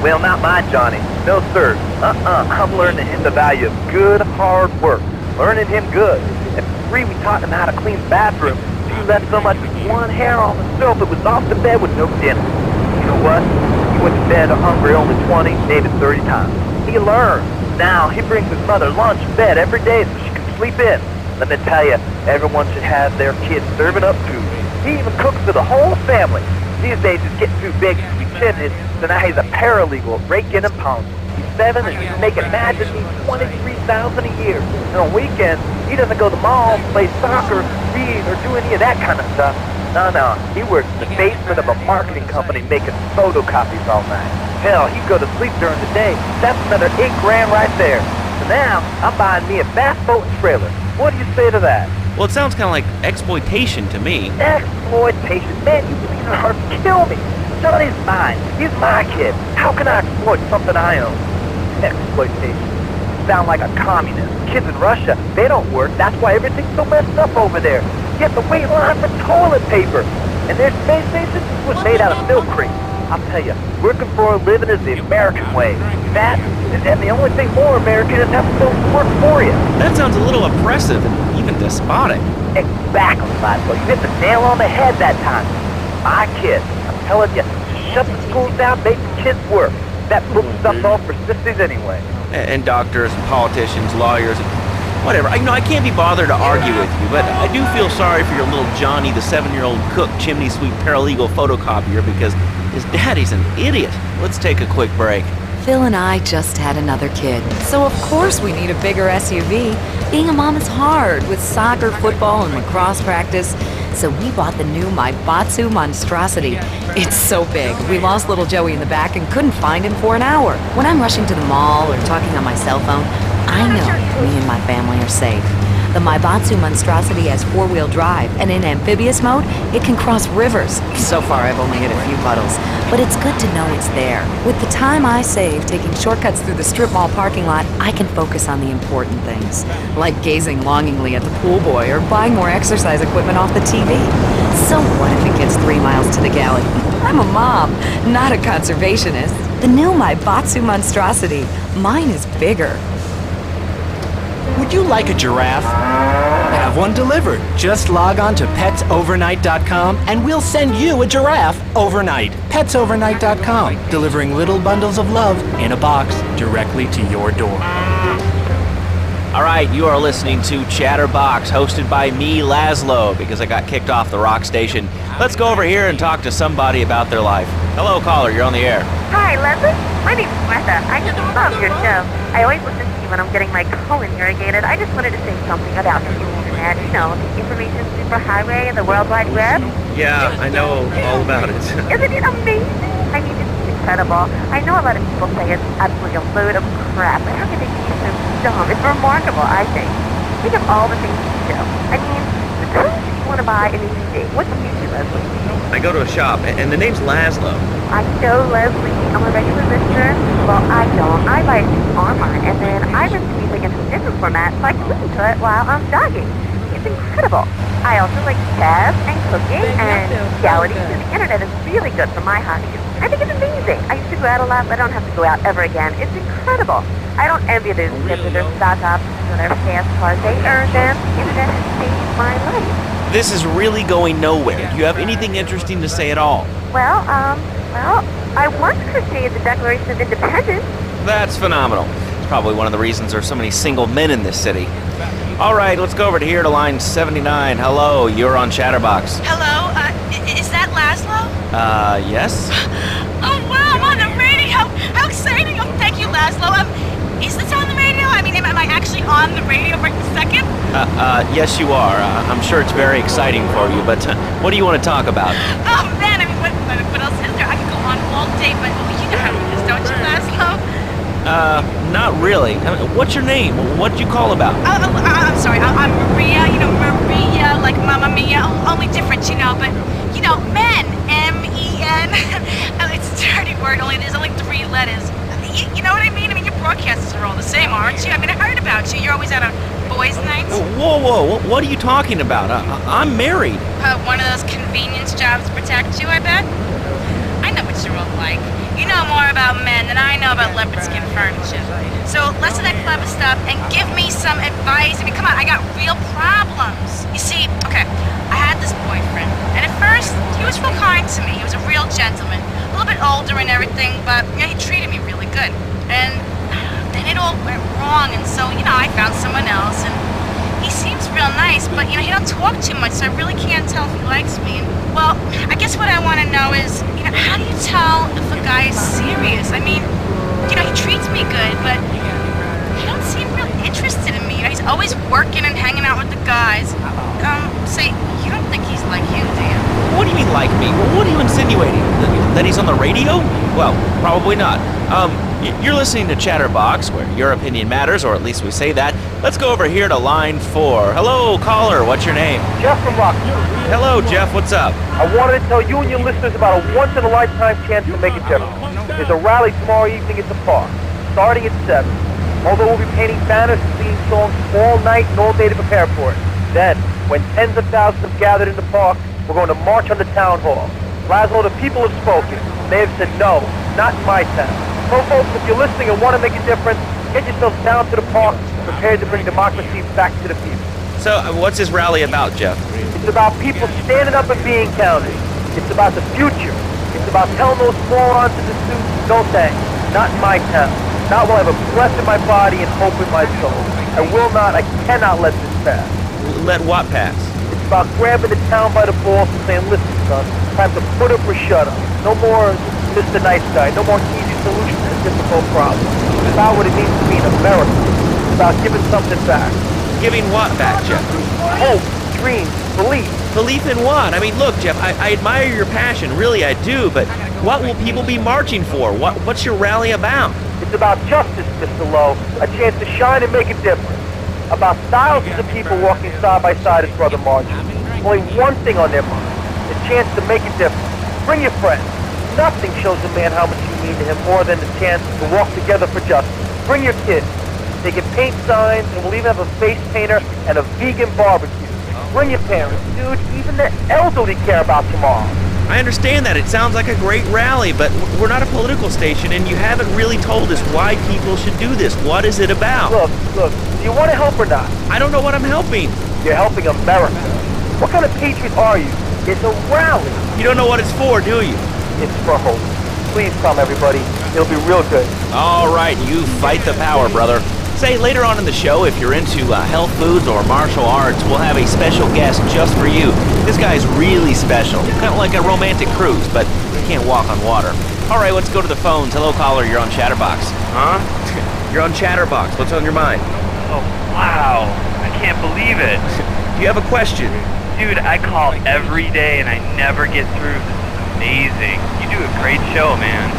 S18: Well, not my Johnny. No, sir. I'm learning him the value of good, hard work. Learning him good. At 3, we taught him how to clean the bathroom. If you left so much as one hair on the soap, it was off the bed with no dinner. You know what? He went to bed hungry only 20, maybe 30 times. He learned. Now, he brings his mother lunch in bed every day so she can sleep in. Let me tell you, everyone should have their kids serving up food. He even cooks for the whole family. These days, he's getting too big to be chimney, so now he's a paralegal at Rake and Pound. He's 7 and he's making magically $23,000 a year. And on weekends, he doesn't go to the mall, play soccer, read, or do any of that kind of stuff. No. He works in the basement of a marketing company making photocopies all night. Hell, he'd go to sleep during the day. That's another $8 grand right there. So now, I'm buying me a bass boat and trailer. What do you say to that?
S20: Well, it sounds kind of like exploitation to me.
S18: Exploitation? Man, you would even hard to kill me. Johnny's mine. He's my kid. How can I exploit something I own? Exploitation. Sound like a communist. Kids in Russia, they don't work. That's why everything's so messed up over there. You have to wait in line for toilet paper. And their space station was made out of milk crates. I'll tell you, working for a living is the American way. That, and the only thing more American is having someone to work for you.
S20: That sounds a little oppressive and even despotic.
S18: Exactly, Lazlow. You hit the nail on the head that time. My kids, I'm telling you, shut the schools down, make the kids work. That book stuff's all for sissies anyway.
S20: And doctors and politicians, lawyers, and whatever. I can't be bothered to argue with you, but I do feel sorry for your little Johnny, the 7-year-old cook, chimney sweep, paralegal photocopier, because his daddy's an idiot. Let's take a quick break.
S3: Phil and I just had another kid, so of course we need a bigger SUV. Being a mom is hard, with soccer, football, and lacrosse practice. So we bought the new Maibatsu Monstrosity. It's so big, we lost little Joey in the back and couldn't find him for an hour. When I'm rushing to the mall or talking on my cell phone, I know me and my family are safe. The Maibatsu Monstrosity has 4-wheel drive, and in amphibious mode, it can cross rivers. So far, I've only hit a few puddles, but it's good to know it's there. With the time I save taking shortcuts through the strip mall parking lot, I can focus on the important things, like gazing longingly at the pool boy or buying more exercise equipment off the TV. So what if it gets 3 miles to the galley? I'm a mom, not a conservationist. The new Maibatsu Monstrosity. Mine is bigger.
S11: Would you like a giraffe? Have one delivered. Just log on to petsovernight.com and we'll send you a giraffe overnight. Petsovernight.com, delivering little bundles of love in a box directly to your door.
S20: All right, you are listening to Chatterbox, hosted by me, Lazlow, because I got kicked off the rock station. Let's go over here and talk to somebody about their life. Hello, caller, you're on the air.
S5: Hi, Leslie. My name's Martha. I just love your show. I always listen to you when I'm getting my colon irrigated. I just wanted to say something about the internet. You know, the information superhighway and the World Wide Web.
S4: Yeah, I know all about it.
S5: Isn't it amazing? I mean, it's incredible. I know a lot of people say it's absolutely a load of crap, but how can they be so dumb? It's remarkable, I think. Think of all the things you do. I mean, suppose you want to buy an ECD. What do you do, Leslie?
S4: I go to a shop, and the name's Lazlow.
S5: I know, Leslie. I'm a regular listener. Well, I don't. I buy it online, and then I receive it in a different format so I can listen to it while I'm jogging. It's incredible. I also like chess and cooking and reality, so the internet is really good for my hobbies.
S7: I think it's amazing. I used to go out a lot, but I don't have to go out ever again. It's incredible. I don't envy those kids with their stock options or their fast cars. They earned them. The internet has saved my life.
S20: This is really going nowhere. Do you have anything interesting to say at all?
S7: Well, I once crocheted the Declaration of Independence.
S20: That's phenomenal. It's probably one of the reasons there's so many single men in this city. All right, let's go over to here to line 79. Hello, you're on Chatterbox.
S6: Hello, is that Lazlow?
S20: Yes?
S6: Oh, wow, I'm on the radio! How exciting! Oh, thank you, Lazlow. Is this on the radio? I mean, am I actually on the radio right this second?
S20: Yes, you are. I'm sure it's very exciting for you, but what do you want to talk about?
S6: Oh, man, I mean, what else is there? I could go on all day, but you know how it is, don't you, Lazlow?
S20: Not really. What's your name? What'd you call about?
S6: I'm sorry, I'm Maria, you know, Maria, like Mamma Mia, only different, you know, but, you know, men, M-E-N, it's a dirty word, there's only 3 letters. You know what I mean? I mean, your broadcasters are all the same, aren't you? I mean, I heard about you. You're always out on boys' nights.
S20: Whoa, what are you talking about? I'm married.
S6: One of those convenience jobs to protect you, I bet? I know what you're all like. You know more about men than I know about leopard skin furniture. So less of that clever stuff and give me some advice. I mean, come on, I got real problems. You see, okay, I had this boyfriend, and at first, he was real kind to me. He was a real gentleman, a little bit older and everything, but you know, he treated me really good. And then it all went wrong, and so, you know, I found someone else, and he seems real nice, but, you know, he don't talk too much, so I really can't tell if he likes me. And, well, I guess what I want to know is, you know, how do you tell if a guy is serious? I mean, you know, he treats me good, but he don't seem real interested in me. You know, he's always working and hanging out with the guys. Say, you don't think he's like you, do you?
S20: What do you mean, like me? What are you insinuating? That he's on the radio? Well, probably not. You're listening to Chatterbox, where your opinion matters, or at least we say that. Let's go over here to line 4. Hello, caller. What's your name?
S18: Jeff from Rock.
S20: Hello, Jeff. What's up?
S18: I wanted to tell you and your listeners about a once-in-a-lifetime chance to make a difference. There's a rally tomorrow evening at the park, starting at 7. Although we'll be painting banners and singing songs all night and all day to prepare for it. Then, when tens of thousands have gathered in the park, we're going to march on the town hall. Lazlow, the people have spoken. They have said no, not in my town. So folks, if you're listening and want to make a difference, get yourself down to the park, prepared to bring democracy back to the people.
S20: So, what's this rally about, Jeff?
S18: It's about people standing up and being counted. It's about the future. It's about telling those morons in the suits, no thanks, not in my town. Not while I have a breath in my body and hope in my soul. I cannot let this pass.
S20: Let what pass?
S18: It's about grabbing the town by the balls and saying, listen, son, time to put up or shut up. No more Mr. Nice Guy. No more easy solutions to difficult problems. It's about what it means to be an American. It's about giving something back.
S20: Giving what back, Jeff?
S18: Hope, dreams, belief.
S20: Belief in what? I mean, look, Jeff, I admire your passion. Really, I do. But what will people be marching for? What's your rally about?
S18: It's about justice, Mr. Lowe. A chance to shine and make a difference. About thousands of people walking side by side as Brother Margin. Only one thing on their mind. The chance to make a difference. Bring your friends. Nothing shows a man how much you mean to him more than the chance to walk together for justice. Bring your kids. They can paint signs, and we'll even have a face painter and a vegan barbecue. Bring your parents. Dude, even the elderly care about tomorrow.
S20: I understand that. It sounds like a great rally, but we're not a political station, and you haven't really told us why people should do this. What is it about?
S18: Look, do you want to help or not?
S20: I don't know what I'm helping.
S18: You're helping America. What kind of patriot are you? It's a rally.
S20: You don't know what it's for, do you?
S18: It's for hope. Please come, everybody. It'll be real good.
S20: All right, you fight the power, brother. Say, later on in the show, if you're into health foods or martial arts, we'll have a special guest just for you. This guy's really special. Kind of like a romantic cruise, but he can't walk on water. All right, let's go to the phones. Hello, caller. You're on Chatterbox.
S4: Huh?
S20: You're on Chatterbox. What's on your mind?
S4: Oh, wow. I can't believe it.
S20: Do you have a question?
S4: Dude, I call every day and I never get through. This is amazing. You do a great show, man.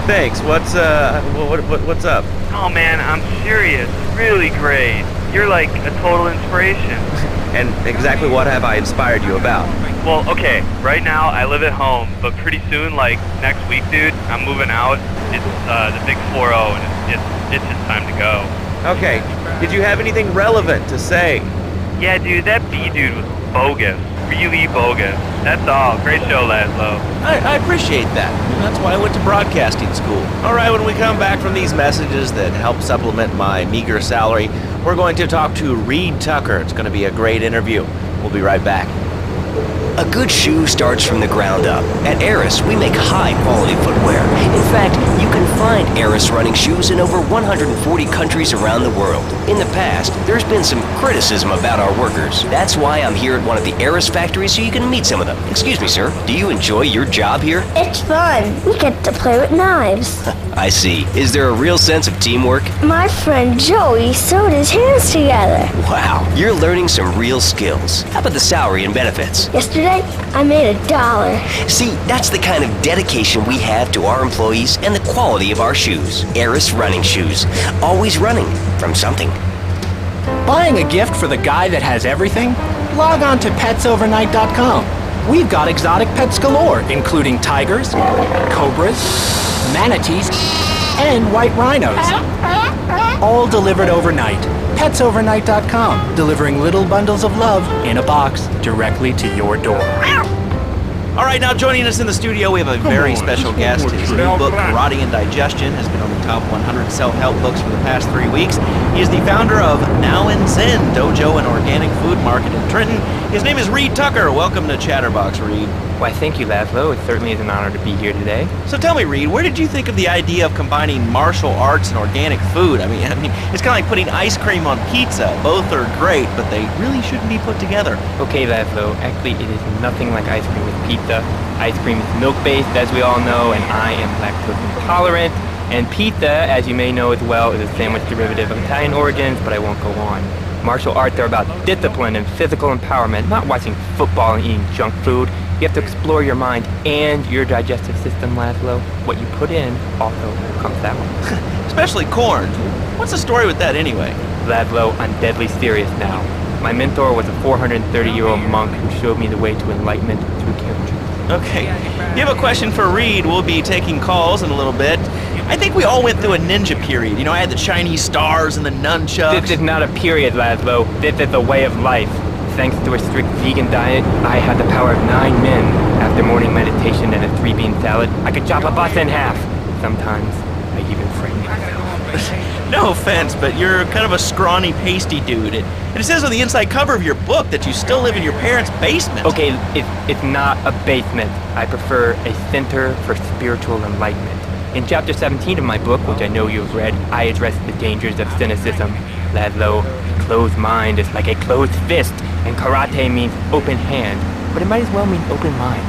S20: Thanks. What's up?
S4: Oh man, I'm serious. Really great. You're like a total inspiration.
S20: And exactly what have I inspired you about?
S4: Well, okay, right now I live at home, but pretty soon, like next week, dude, I'm moving out. It's the big 4-0, and it's just time to go.
S20: Okay. Did you have anything relevant to say?
S4: Yeah, dude, that B dude was bogus.
S16: really bogus. That's all. Great show, Lazlow.
S2: I appreciate that. That's why I went to broadcasting school.
S4: All right, when we come back from these messages that help supplement my meager salary, we're going to talk to Reed Tucker. It's going to be a great interview. We'll be right back.
S20: A good shoe starts from the ground up. At Eris, we make high-quality footwear. In fact, you can find Eris running shoes in over 140 countries around the world. In the past, there's been some criticism about our workers. That's why I'm here at one of the Eris factories so you can meet some of them. Excuse me, sir. Do you enjoy your job here?
S12: It's fun. We get to play with knives.
S20: I see. Is there a real sense of teamwork?
S12: My friend Joey sewed his hands together.
S20: Wow, you're learning some real skills. How about the salary and benefits?
S12: Yesterday, I made $1.
S20: See, that's the kind of dedication we have to our employees and the quality of our shoes. Eris running shoes. Always running from something.
S11: Buying a gift for the guy that has everything? Log on to petsovernight.com. We've got exotic pets galore, including tigers, cobras, manatees, and white rhinos. All delivered overnight. petsovernight.com, delivering little bundles of love in a box directly to your door.
S4: All right, now joining us in the studio, we have a very special guest. His new book, Karate and Digestion, has been on the top 100 self-help books for the past 3 weeks. He is the founder of Now and Zen Dojo and Organic Food Market in Trenton. His name is Reed Tucker. Welcome to Chatterbox, Reed.
S22: Why, thank you, Lazlow. It certainly is an honor to be here today.
S4: So tell me, Reed, where did you think of the idea of combining martial arts and organic food? I mean, it's kind of like putting ice cream on pizza. Both are great, but they really shouldn't be put together.
S22: Okay, Lazlow. Actually, it is nothing like ice cream with pizza. Ice cream is milk-based, as we all know, and I am lactose intolerant. And pizza, as you may know as well, is a sandwich derivative of Italian origins, but I won't go on. Martial arts are about discipline and physical empowerment, not watching football and eating junk food. You have to explore your mind and your digestive system, Lazlow. What you put in also comes out.
S4: Especially corn. What's the story with that anyway?
S22: Lazlow, I'm deadly serious now. My mentor was a 430-year-old monk who showed me the way to enlightenment through carrot juice.
S4: Okay. You have a question for Reed. We'll be taking calls in a little bit. I think we all went through a ninja period. You know, I had the Chinese stars and the nunchucks.
S22: This is not a period, Lazlow. This is a way of life. Thanks to a strict vegan diet, I had the power of 9 men. After morning meditation and a 3-bean salad, I could chop a bus in half. Sometimes, I even frighten myself.
S4: No offense, but you're kind of a scrawny, pasty dude. And it says on the inside cover of your book that you still live in your parents' basement.
S22: Okay, it's not a basement. I prefer a center for spiritual enlightenment. In chapter 17 of my book, which I know you've read, I address the dangers of cynicism. Lazlow, a closed mind is like a closed fist, and karate means open hand, but it might as well mean open mind.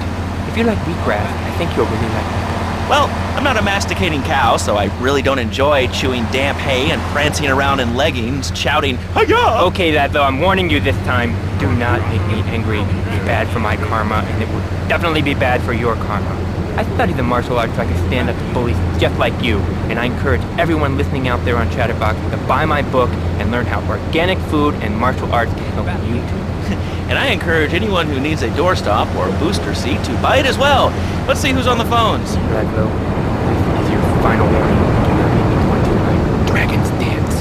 S22: If you like wheatgrass, I think you'll really like it.
S4: Well, I'm not a masticating cow, so I really don't enjoy chewing damp hay and prancing around in leggings, shouting, "Hi-ya!"
S22: Okay, Lazlow, I'm warning you this time. Do not make me angry. It's bad for my karma, and it will definitely be bad for your karma. I study the martial arts so I can stand up to bullies just like you, and I encourage everyone listening out there on Chatterbox to buy my book and learn how organic food and martial arts can help you too.
S4: And I encourage anyone who needs a doorstop or a booster seat to buy it as well. Let's see who's on the phones.
S22: Lazlow, this is your final warning. Do not make me go into my dragon's dance.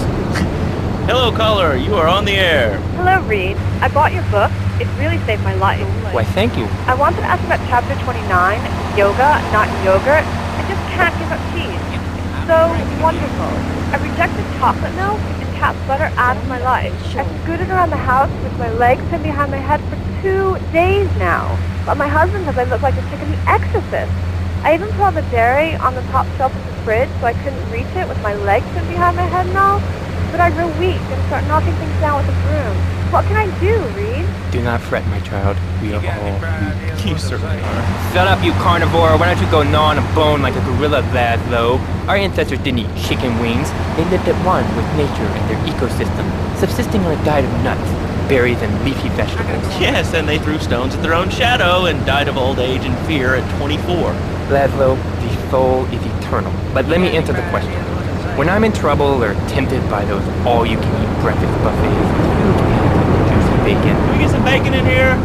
S4: Hello, caller. You are on the air.
S7: Hello, Reed. I bought your book. It really saved my life.
S22: Why, thank you.
S7: I wanted to ask about chapter 29, yoga, not yogurt. I just can't give up cheese. It's so wonderful. I rejected chocolate milk and cat butter out of my life. I've scooted around the house with my legs pinned behind my head for 2 days now. But my husband says I look like a chick in The Exorcist. I even put all the dairy on the top shelf of the fridge so I couldn't reach it with my legs pinned behind my head and all. But I grew weak and start knocking things down with a broom. What can I do, Reed?
S22: Do not fret, my child. We are all weak.
S4: You certainly are.
S22: Shut up, you carnivore. Why don't you go gnaw on a bone like a gorilla, Lazlow? Our ancestors didn't eat chicken wings. They lived at one with nature and their ecosystem, subsisting on a diet of nuts, berries, and leafy vegetables.
S4: Yes, and they threw stones at their own shadow and died of old age and fear at 24.
S22: Lazlow, the soul is eternal. But let me answer the question. When I'm in trouble or tempted by those all-you-can-eat breakfast buffets with huge pans of juicy bacon...
S4: Can we get some bacon in here?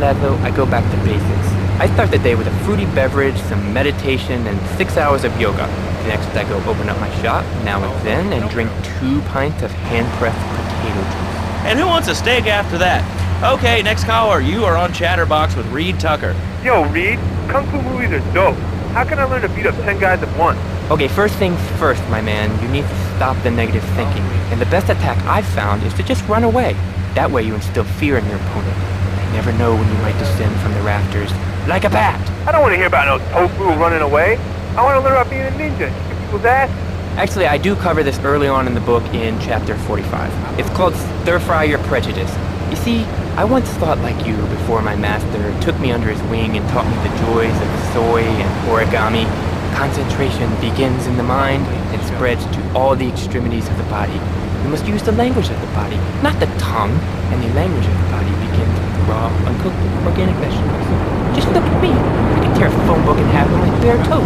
S22: Lazlow, I go back to basics. I start the day with a fruity beverage, some meditation, and 6 hours of yoga. Next, I go open up my shop, Now and Zen, and drink 2 pints of hand-pressed potato juice.
S4: And who wants a steak after that? Okay, next caller. You are on Chatterbox with Reed Tucker.
S18: Yo, Reed, Kung Fu movies are dope. How can I learn to beat up 10 guys at once?
S22: Okay, first things first, my man. You need to stop the negative thinking. And the best attack I've found is to just run away. That way you instill fear in your opponent. You never know when you might descend from the rafters like a bat.
S18: I don't want to hear about no tofu running away. I want to learn about being a ninja and kick people's ass.
S22: Actually, I do cover this early on in the book in chapter 45. It's called Stir Fry Your Prejudice. You see, I once thought like you before my master took me under his wing and taught me the joys of soy and origami. Concentration begins in the mind and spreads to all the extremities of the body. You must use the language of the body, not the tongue, and the language of the body begins with raw, uncooked, organic vegetables. Just look at me. I can tear a phone book in half with my bare toes.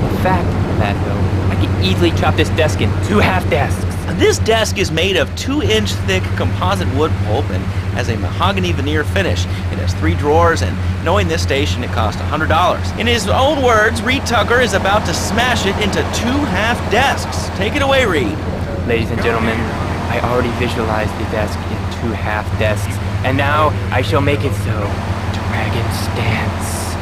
S22: In fact, Lazlow, I can easily chop this desk in 2 half desks.
S4: This desk is made of 2-inch thick composite wood pulp and has a mahogany veneer finish. It has 3 drawers, and knowing this station, it cost $100. In his own words, Reed Tucker is about to smash it into 2 half desks. Take it away, Reed.
S22: Ladies and gentlemen, I already visualized the desk in 2 half desks, and now I shall make it so. Dragon stance.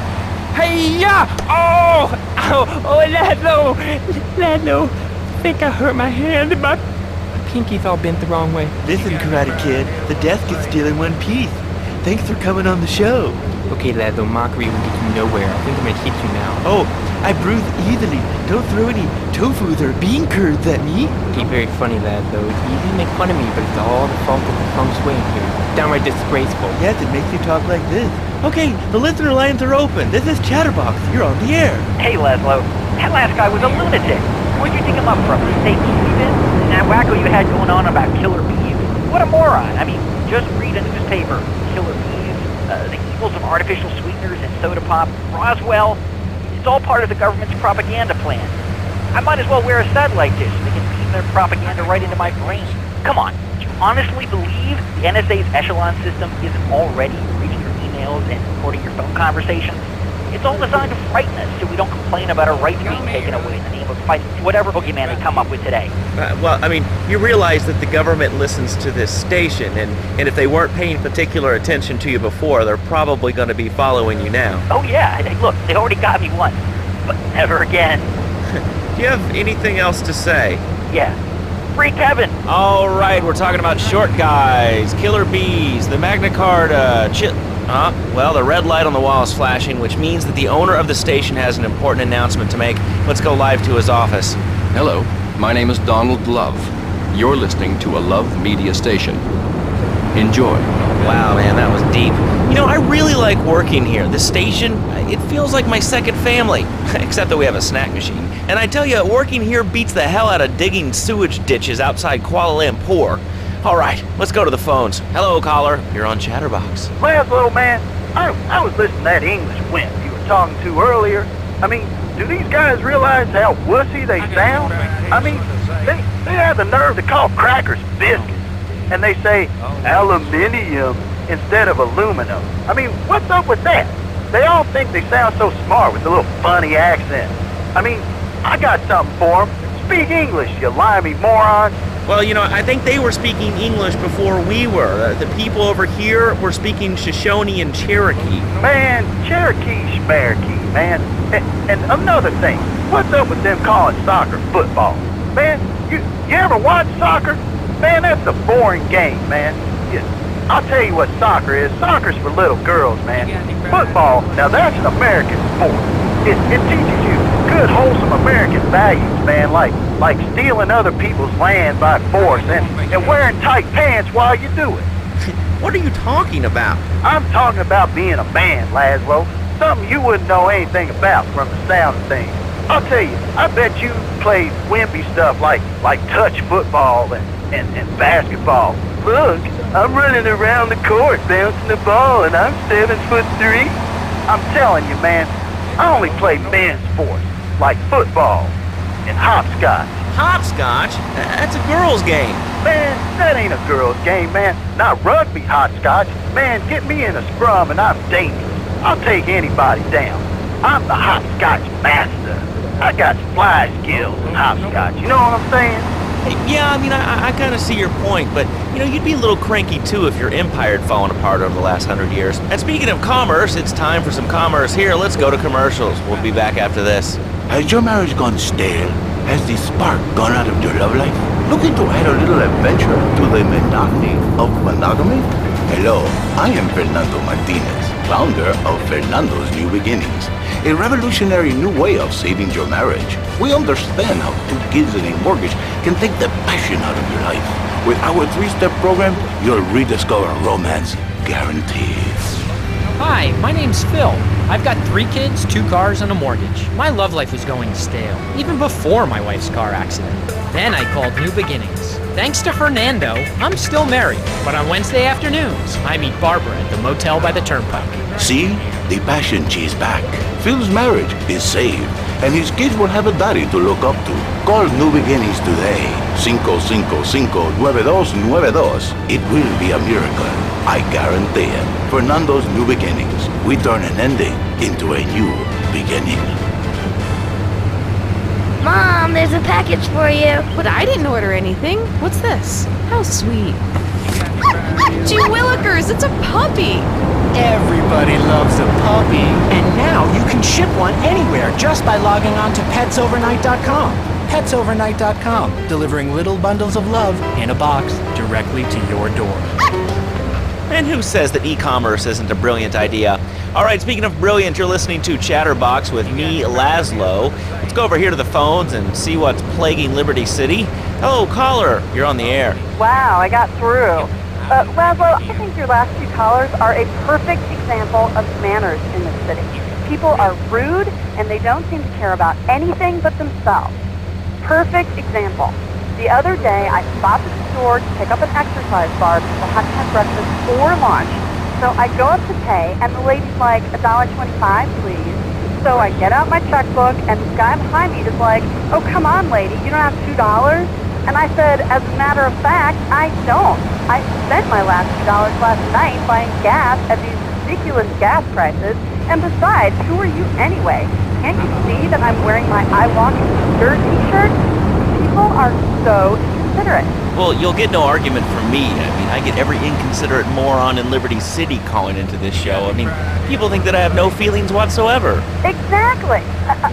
S22: Hey-ya! Oh! Ow! Oh, Lazlow! I think I hurt my hand and my pinky's all bent the wrong way.
S19: Listen, Karate Kid, the desk is still in one piece. Thanks for coming on the show.
S22: Okay, Lazlow, mockery will get you nowhere. I think I'm gonna hit you now.
S19: Oh, I bruise easily. Don't throw any tofus or bean curds at me.
S22: Okay, very funny, Lazlow. It's easy to make fun of me, but it's all the fault of the feng shui here. Downright disgraceful.
S19: Yes, it makes you talk like this. Okay, the listener lines are open. This is Chatterbox. You're on the air.
S9: Hey, Lazlow. That last guy was a lunatic. Where'd you dig him up from? The state even? And that wacko you had going on about killer bees? What a moron. I mean, just read a newspaper. Killer bees, the evils of artificial sweeteners and soda pop, Roswell. It's all part of the government's propaganda plan. I might as well wear a satellite dish. They can beam their propaganda right into my brain. Come on, do you honestly believe the NSA's echelon system isn't already reading your emails and recording your phone conversations? It's all designed to frighten us so we don't complain about our rights being taken away in the name of fighting whatever boogeyman they come up with today.
S4: Well, I mean, you realize that the government listens to this station, and if they weren't paying particular attention to you before, they're probably going to be following you now.
S9: Oh yeah, look, they already got me once, but never again.
S4: Do you have anything else to say?
S9: Yeah. Free Kevin!
S4: All right, we're talking about short guys, killer bees, the Magna Carta, well, the red light on the wall is flashing, which means that the owner of the station has an important announcement to make. Let's go live to his office.
S8: Hello, my name is Donald Love. You're listening to a Love Media station. Enjoy.
S4: Wow, man, that was deep. You know, I really like working here. The station, it feels like my second family, except that we have a snack machine. And I tell you, working here beats the hell out of digging sewage ditches outside Kuala Lumpur. All right, let's go to the phones. Hello, caller. You're on Chatterbox.
S18: Last little man, I was listening to that English wimp you were talking to earlier. I mean, do these guys realize how wussy they sound? I mean, they have the nerve to call crackers biscuits. And they say aluminium instead of aluminum. I mean, what's up with that? They all think they sound so smart with a little funny accent. I mean, I got something for them. Speak English, you limey moron.
S4: Well, you know, I think they were speaking English before we were. The people over here were speaking Shoshone and Cherokee.
S18: Man, Cherokee, Schmerokee, man. And another thing, what's up with them calling soccer football? Man, you ever watch soccer? Man, that's a boring game, man. I'll tell you what soccer is. Soccer's for little girls, man. Football, now that's an American sport. It teaches you good, wholesome American values, man, like stealing other people's land by force and wearing tight pants while you do it.
S4: What are you talking about?
S18: I'm talking about being a man, Lazlow. Something you wouldn't know anything about from the sound of things. I'll tell you, I bet you played wimpy stuff like touch football and basketball. Look, I'm running around the court bouncing the ball and I'm 7'3". I'm telling you, man, I only play men's sports, like football and hopscotch.
S4: Hopscotch? That's a girl's game.
S18: Man, that ain't a girl's game, man. Not rugby hopscotch. Man, get me in a scrum and I'm dangerous. I'll take anybody down. I'm the hopscotch master. I got fly skills in hopscotch, you know what I'm saying?
S4: Yeah, I mean, I kind of see your point, but, you know, you'd be a little cranky, too, if your empire had fallen apart over the last 100 years. And speaking of commerce, it's time for some commerce here. Let's go to commercials. We'll be back after this.
S21: Has your marriage gone stale? Has the spark gone out of your love life? Looking to add a little adventure to the monotony of monogamy? Hello, I am Fernando Martinez, founder of Fernando's New Beginnings, a revolutionary new way of saving your marriage. We understand how 2 kids and a mortgage can take the passion out of your life. With our 3-step program, you'll rediscover romance guaranteed.
S13: Hi, my name's Phil. I've got 3 kids, 2 cars, and a mortgage. My love life was going stale, even before my wife's car accident. Then I called New Beginnings. Thanks to Fernando, I'm still married, but on Wednesday afternoons, I meet Barbara at the motel by the turnpike.
S21: See? The passion is back. Phil's marriage is saved, and his kids will have a daddy to look up to. Call New Beginnings today. 555-9292. It will be a miracle. I guarantee it. Fernando's New Beginnings. We turn an ending into a new beginning.
S12: Mom, there's a package for you.
S3: But I didn't order anything. What's this? How sweet. Gee willikers, it's a puppy.
S11: Everybody loves a puppy. And now you can ship one anywhere just by logging on to petsovernight.com. Petsovernight.com, delivering little bundles of love in a box directly to your door.
S4: And who says that e-commerce isn't a brilliant idea? All right, speaking of brilliant, you're listening to Chatterbox with me, Lazlow. Let's go over here to the phones and see what's plaguing Liberty City. Hello, caller. You're on the air.
S7: Wow, I got through. Lazlow, I think your last 2 callers are a perfect example of manners in this city. People are rude, and they don't seem to care about anything but themselves. Perfect example. The other day, I stopped at the store to pick up an exercise bar because I hadn't had breakfast or lunch. So I go up to pay, and the lady's like, $1.25, please. So I get out my checkbook, and this guy behind me is like, oh, come on, lady, you don't have $2? And I said, as a matter of fact, I don't. I spent my last $2 last night buying gas at these ridiculous gas prices. And besides, who are you anyway? Can't you see that I'm wearing my I Walk in Dirt t-shirt? People are so inconsiderate.
S4: Well, you'll get no argument from me. I mean, I get every inconsiderate moron in Liberty City calling into this show. I mean, people think that I have no feelings whatsoever.
S7: Exactly.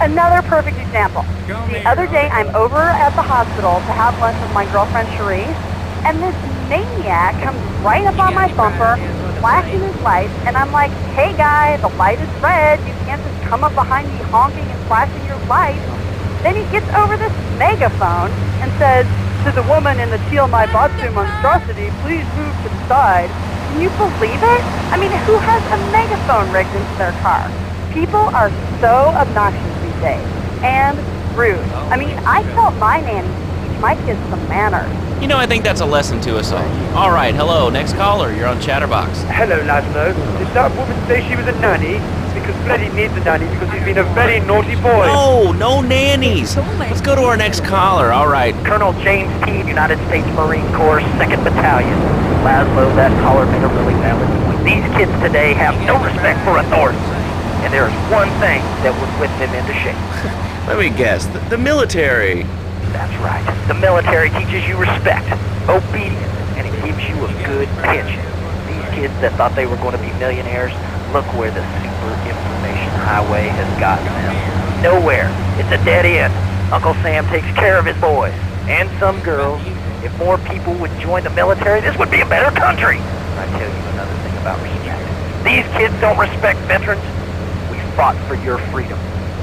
S7: Another perfect example. The other day, I'm over at the hospital to have lunch with my girlfriend, Cherise, and this maniac comes right up on my bumper, flashing his lights, and I'm like, hey, guy, the light is red. You can't just come up behind me honking and flashing your lights. Then he gets over this megaphone and says, to the woman in the teal my Batsu monstrosity, please move to the side. Can you believe it? I mean, who has a megaphone rigged into their car? People are so obnoxious these days. And rude. I mean, I tell my nanny to teach my kids some manners.
S4: You know, I think that's a lesson to us all. All right, hello, next caller. You're on Chatterbox.
S18: Hello, Lazlow. Did that woman say she was a nanny? Because Freddie needs a nanny because he's been a very naughty boy.
S4: No nannies. Let's go to our next caller. All right.
S9: Colonel James T., United States Marine Corps, 2nd Battalion. Lazlow, that caller made a really valid point. These kids today have no respect for authority. And there is one thing that would whip them into shape.
S4: Let me guess. The military.
S9: That's right. The military teaches you respect, obedience, and it gives you a good pension. These kids that thought they were going to be millionaires, look where the super information highway has gotten them. Nowhere. It's a dead end. Uncle Sam takes care of his boys. And some girls. If more people would join the military, this would be a better country. And I tell you another thing about respect. These kids don't respect veterans. We fought for your freedom.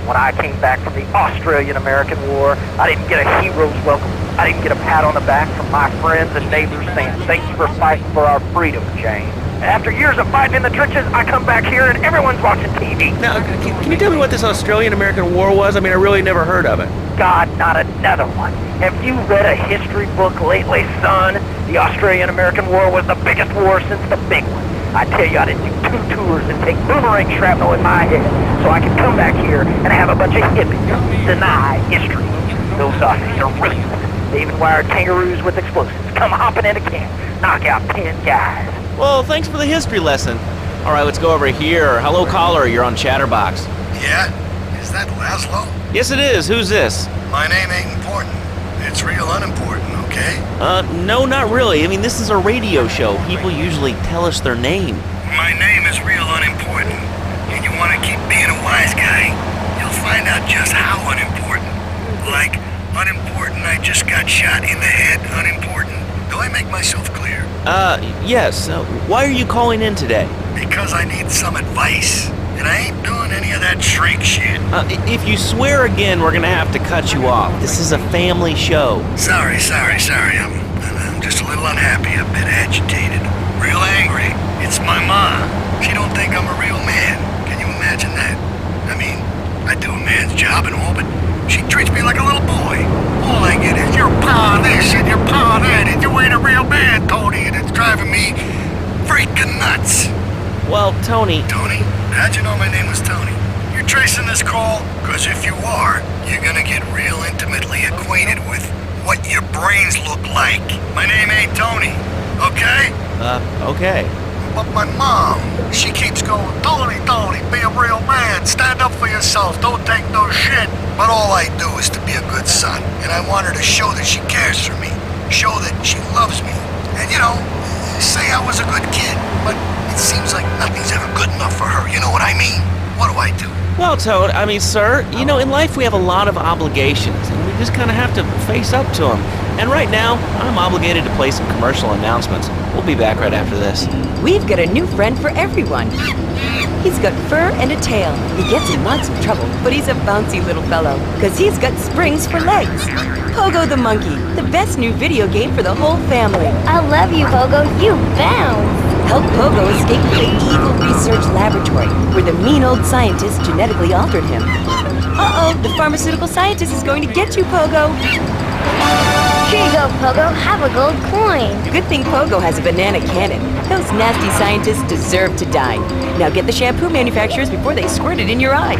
S9: When I came back from the Australian-American War, I didn't get a hero's welcome. I didn't get a pat on the back from my friends and neighbors saying, thanks for fighting for our freedom, Jane. And after years of fighting in the trenches, I come back here and everyone's watching TV.
S4: Now, can you tell me what this Australian-American War was? I mean, I really never heard of it.
S9: God, not another one. Have you read a history book lately, son? The Australian-American War was the biggest war since the big one. I tell you, I didn't do 2 tours and take boomerang shrapnel in my head so I could come back here and have a bunch of hippies deny history. Those Aussies are ruthless. They even wired kangaroos with explosives. Come hopping into camp, knock out 10 guys.
S4: Well, thanks for the history lesson. All right, let's go over here. Hello, caller. You're on Chatterbox.
S15: Yeah? Is that Lazlow?
S4: Yes, it is. Who's this?
S15: My name ain't important.
S10: It's real unimportant, okay?
S20: No, not really. I mean, this is a radio show. People usually tell us their name.
S10: My name is real unimportant. And you want to keep being a wise guy, you'll find out just how unimportant. Like, unimportant, I just got shot in the head, unimportant. Do I make myself clear?
S20: Yes. Why are you calling in today?
S10: Because I need some advice. And I ain't doing any of that shrink shit.
S20: If you swear again, we're gonna have to cut you off. This is a family show.
S10: Sorry. I'm just a little unhappy, a bit agitated. Real angry. It's my ma. She don't think I'm a real man. Can you imagine that? I mean, I do a man's job and all, but she treats me like a little boy. All I get is your pa this and your pa that, and you ain't a real man, Tony, and it's driving me freaking nuts.
S20: Well, Tony...
S10: Tony? How'd you know my name was Tony? You're tracing this call? Because if you are, you're gonna get real intimately acquainted with what your brains look like. My name ain't Tony, okay?
S20: Okay.
S10: But my mom, she keeps going, Tony, be a real man, stand up for yourself, don't take no shit. But all I do is to be a good son, and I want her to show that she cares for me, show that she loves me, and say I was a good kid, but it seems like nothing's ever good enough for her, you know what I mean? What do I do?
S20: Well, Toad, sir, in life we have a lot of obligations, and we just kind of have to face up to them. And right now, I'm obligated to play some commercial announcements. We'll be back right after this.
S3: We've got a new friend for everyone. He's got fur and a tail. He gets in lots of trouble, but he's a bouncy little fellow, because he's got springs for legs. Pogo the Monkey, the best new video game for the whole family.
S12: I love you, Pogo. You bounce.
S3: Help Pogo escape from the evil research laboratory, where the mean old scientist genetically altered him. Uh-oh, the pharmaceutical scientist is going to get you, Pogo.
S12: Here you go, Pogo. Have a gold coin.
S3: Good thing Pogo has a banana cannon. Those nasty scientists deserve to die. Now get the shampoo manufacturers before they squirt it in your eye.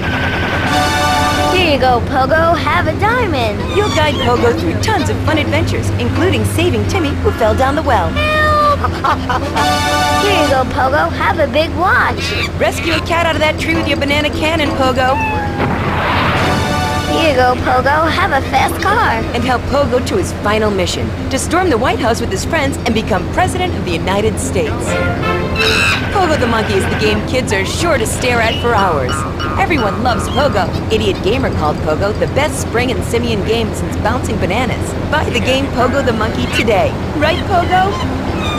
S12: Here you go, Pogo. Have a diamond.
S3: You'll guide Pogo through tons of fun adventures, including saving Timmy, who fell down the well.
S12: Here you go, Pogo. Have a big watch.
S3: Rescue a cat out of that tree with your banana cannon, Pogo.
S12: Here you go, Pogo. Have a fast car.
S3: And help Pogo to his final mission, to storm the White House with his friends and become President of the United States. Pogo the Monkey is the game kids are sure to stare at for hours. Everyone loves Pogo. Idiot Gamer called Pogo the best spring and simian game since bouncing bananas. Buy the game Pogo the Monkey today. Right, Pogo?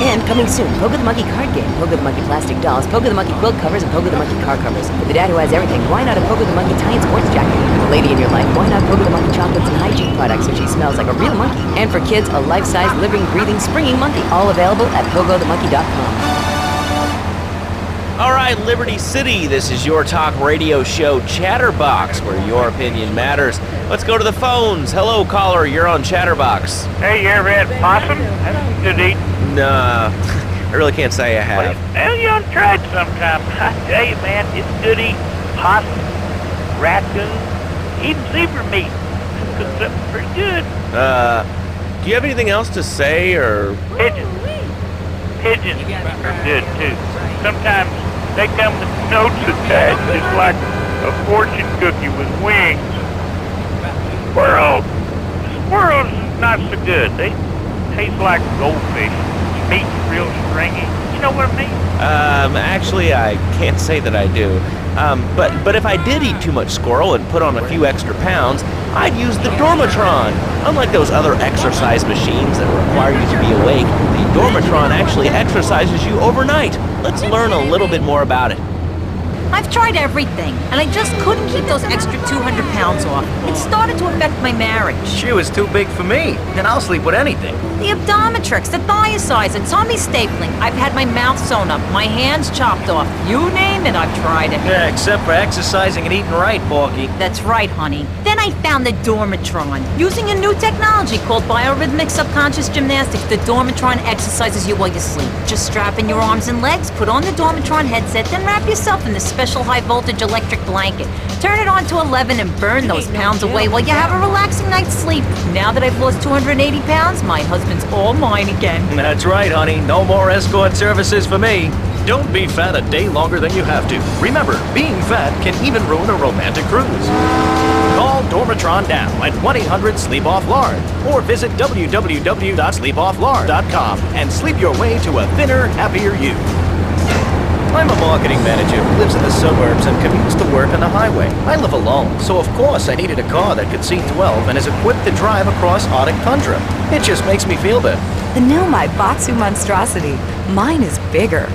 S3: And coming soon, Pogo the Monkey card game, Pogo the Monkey plastic dolls, Pogo the Monkey quilt covers, and Pogo the Monkey car covers. For the dad who has everything, why not a Pogo the Monkey tie-in sports jacket? For the lady in your life, why not Pogo the Monkey chocolates and hygiene products so she smells like a real monkey? And for kids, a life-size, living, breathing, springing monkey, all available at PogoTheMonkey.com.
S20: All right, Liberty City, this is your talk radio show Chatterbox, where your opinion matters. Let's go to the phones. Hello, caller, you're on Chatterbox.
S16: Hey, you ever had possum? That's good eating.
S20: Nah, I really can't say I have.
S16: Well, you ought to try it sometime. I tell you, man, it's good eating. Possum, raccoon, even zebra meat. Cooks up pretty good.
S20: Do you have anything else to say, or?
S16: Pigeons. Pigeons are good, too. Sometimes they come with notes attached, just like a fortune cookie with wings. Squirrels are not so good. They taste like goldfish. Meat's real stringy. You know what I mean?
S20: Actually, I can't say that I do. But if I did eat too much squirrel and put on a few extra pounds, I'd use the Dormatron. Unlike those other exercise machines that require you to be awake, the Dormatron actually exercises you overnight. Let's learn a little bit more about it.
S15: I've tried everything, and I just couldn't keep those extra 200 pounds off. It started to affect my marriage.
S2: She was too big for me. Then I'll sleep with anything.
S15: The Abdometrix, the Thiazides, the tummy stapling. I've had my mouth sewn up, my hands chopped off. You name it, I've tried it.
S2: Yeah, except for exercising and eating right, Porky.
S15: That's right, honey. Then I found the Dormatron. Using a new technology called biorhythmic subconscious gymnastics, the Dormatron exercises you while you sleep. Just strap in your arms and legs, put on the Dormatron headset, then wrap yourself in the special high-voltage electric blanket. Turn it on to 11 and burn those pounds away while you have a relaxing night's sleep. Now that I've lost 280 pounds, my husband's all mine again.
S2: That's right, honey. No more escort services for me. Don't be fat a day longer than you have to. Remember, being fat can even ruin a romantic cruise. Call Dormatron down at 1-800-SLEEP-OFF-LARD or visit www.sleepofflard.com and sleep your way to a thinner, happier you. I'm a marketing manager who lives in the suburbs and commutes to work on the highway. I live alone, so of course I needed a car that could seat 12 and is equipped to drive across Arctic tundra. It just makes me feel better.
S3: The new Batsu monstrosity. Mine is bigger.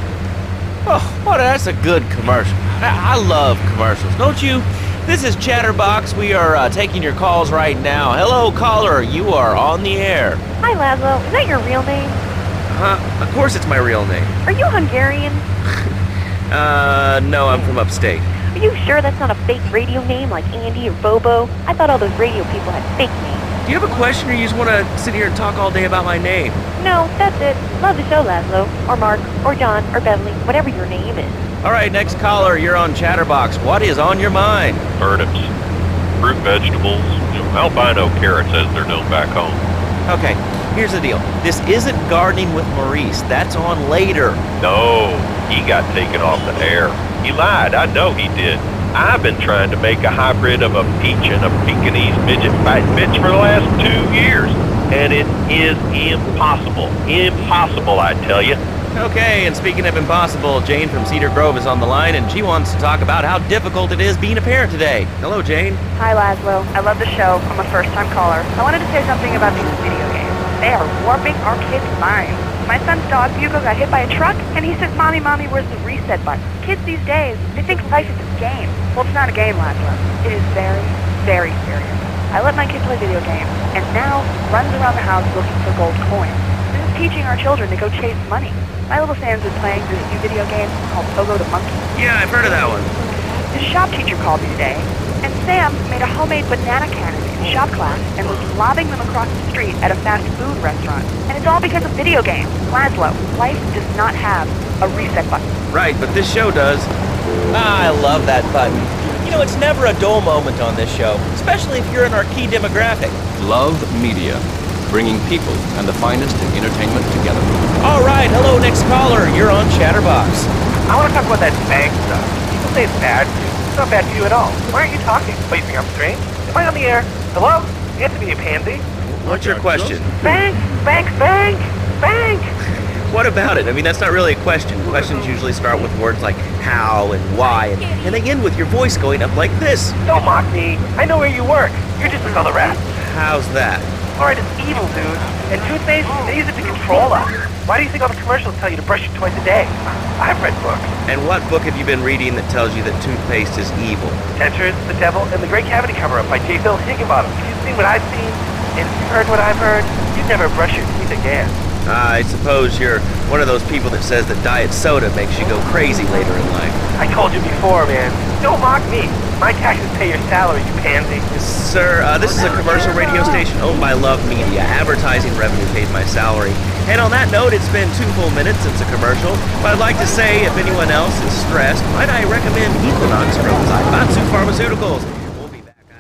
S4: Oh, well, that's a good commercial. I love commercials, don't you? This is Chatterbox. We are taking your calls right now. Hello, caller. You are on the air.
S5: Hi, Lazlow. Is that your real name?
S4: Of course it's my real name.
S5: Are you Hungarian?
S4: No, I'm from upstate.
S5: Are you sure that's not a fake radio name like Andy or Bobo? I thought all those radio people had fake names.
S4: Do you have a question or you just want to sit here and talk all day about my name?
S5: No, that's it. Love the show, Lazlow. Or Mark, or John, or Beverly, whatever your name is.
S4: All right, next caller, you're on Chatterbox. What is on your mind?
S1: Turnips, fruit vegetables, albino carrots as they're known back home.
S4: Okay, here's the deal. This isn't Gardening with Maurice. That's on later.
S1: No, he got taken off the air. He lied. I know he did. I've been trying to make a hybrid of a peach and a Pekingese midget fighting bitch for the last 2 years. And it is impossible. Impossible, I tell you.
S4: Okay, and speaking of impossible, Jane from Cedar Grove is on the line, and she wants to talk about how difficult it is being a parent today. Hello, Jane.
S7: Hi, Lazlow. I love the show. I'm a first-time caller. I wanted to say something about these video games. They are warping our kids' minds. My son's dog, Hugo, got hit by a truck, and he says, Mommy, Mommy, where's the reset button? Kids these days, they think life is a game. Well, it's not a game, Lazlow. It is very, very serious. I let my kid play video games, and now runs around the house looking for gold coins. This is teaching our children to go chase money. My little Sam's been playing this new video game called Pogo the Monkey.
S4: Yeah, I've heard of that one.
S7: His shop teacher called me today, and Sam made a homemade banana cannon in shop class and was lobbing them across the street at a fast food restaurant. And it's all because of video games. Lazlow, life does not have a reset button.
S4: Right, but this show does. I love that button. You know, it's never a dull moment on this show, especially if you're in our key demographic.
S8: Love Media, bringing people and the finest in entertainment together.
S4: All right, hello, next caller. You're on Chatterbox.
S18: I want to talk about that bang stuff. People say it's bad for you. It's not bad for you at all. Why aren't you talking? Oh, you think I'm strange? Am I on the air? Hello? Answer me, you pansy.
S4: What's your question?
S18: Bank! Bank! Bank! Bank!
S4: What about it? I mean, that's not really a question. Questions usually start with words like how and why, and they end with your voice going up like this.
S18: Don't mock me. I know where you work. You're just another rat.
S4: How's that?
S18: Alright, it's evil, dude. And toothpaste, they use it to control us. Why do you think all the commercials tell you to brush it twice a day? I've read books.
S4: And what book have you been reading that tells you that toothpaste is evil?
S18: Dentures, the Devil, and the Great Cavity Cover-Up by J. Phil Higginbottom. If you've seen what I've seen, and if you've heard what I've heard, you'd never brush your teeth again.
S4: I suppose you're one of those people that says that diet soda makes you go crazy later in life.
S18: I told you before, man. Don't mock me. My taxes pay your salary, you pansy.
S4: Sir, this is a commercial radio station owned by Love Media. Advertising revenue pays my salary. And on that note, it's been 2 full minutes since a commercial. But I'd like to say, if anyone else is stressed, might I recommend Equinox from Zaibatsu Pharmaceuticals.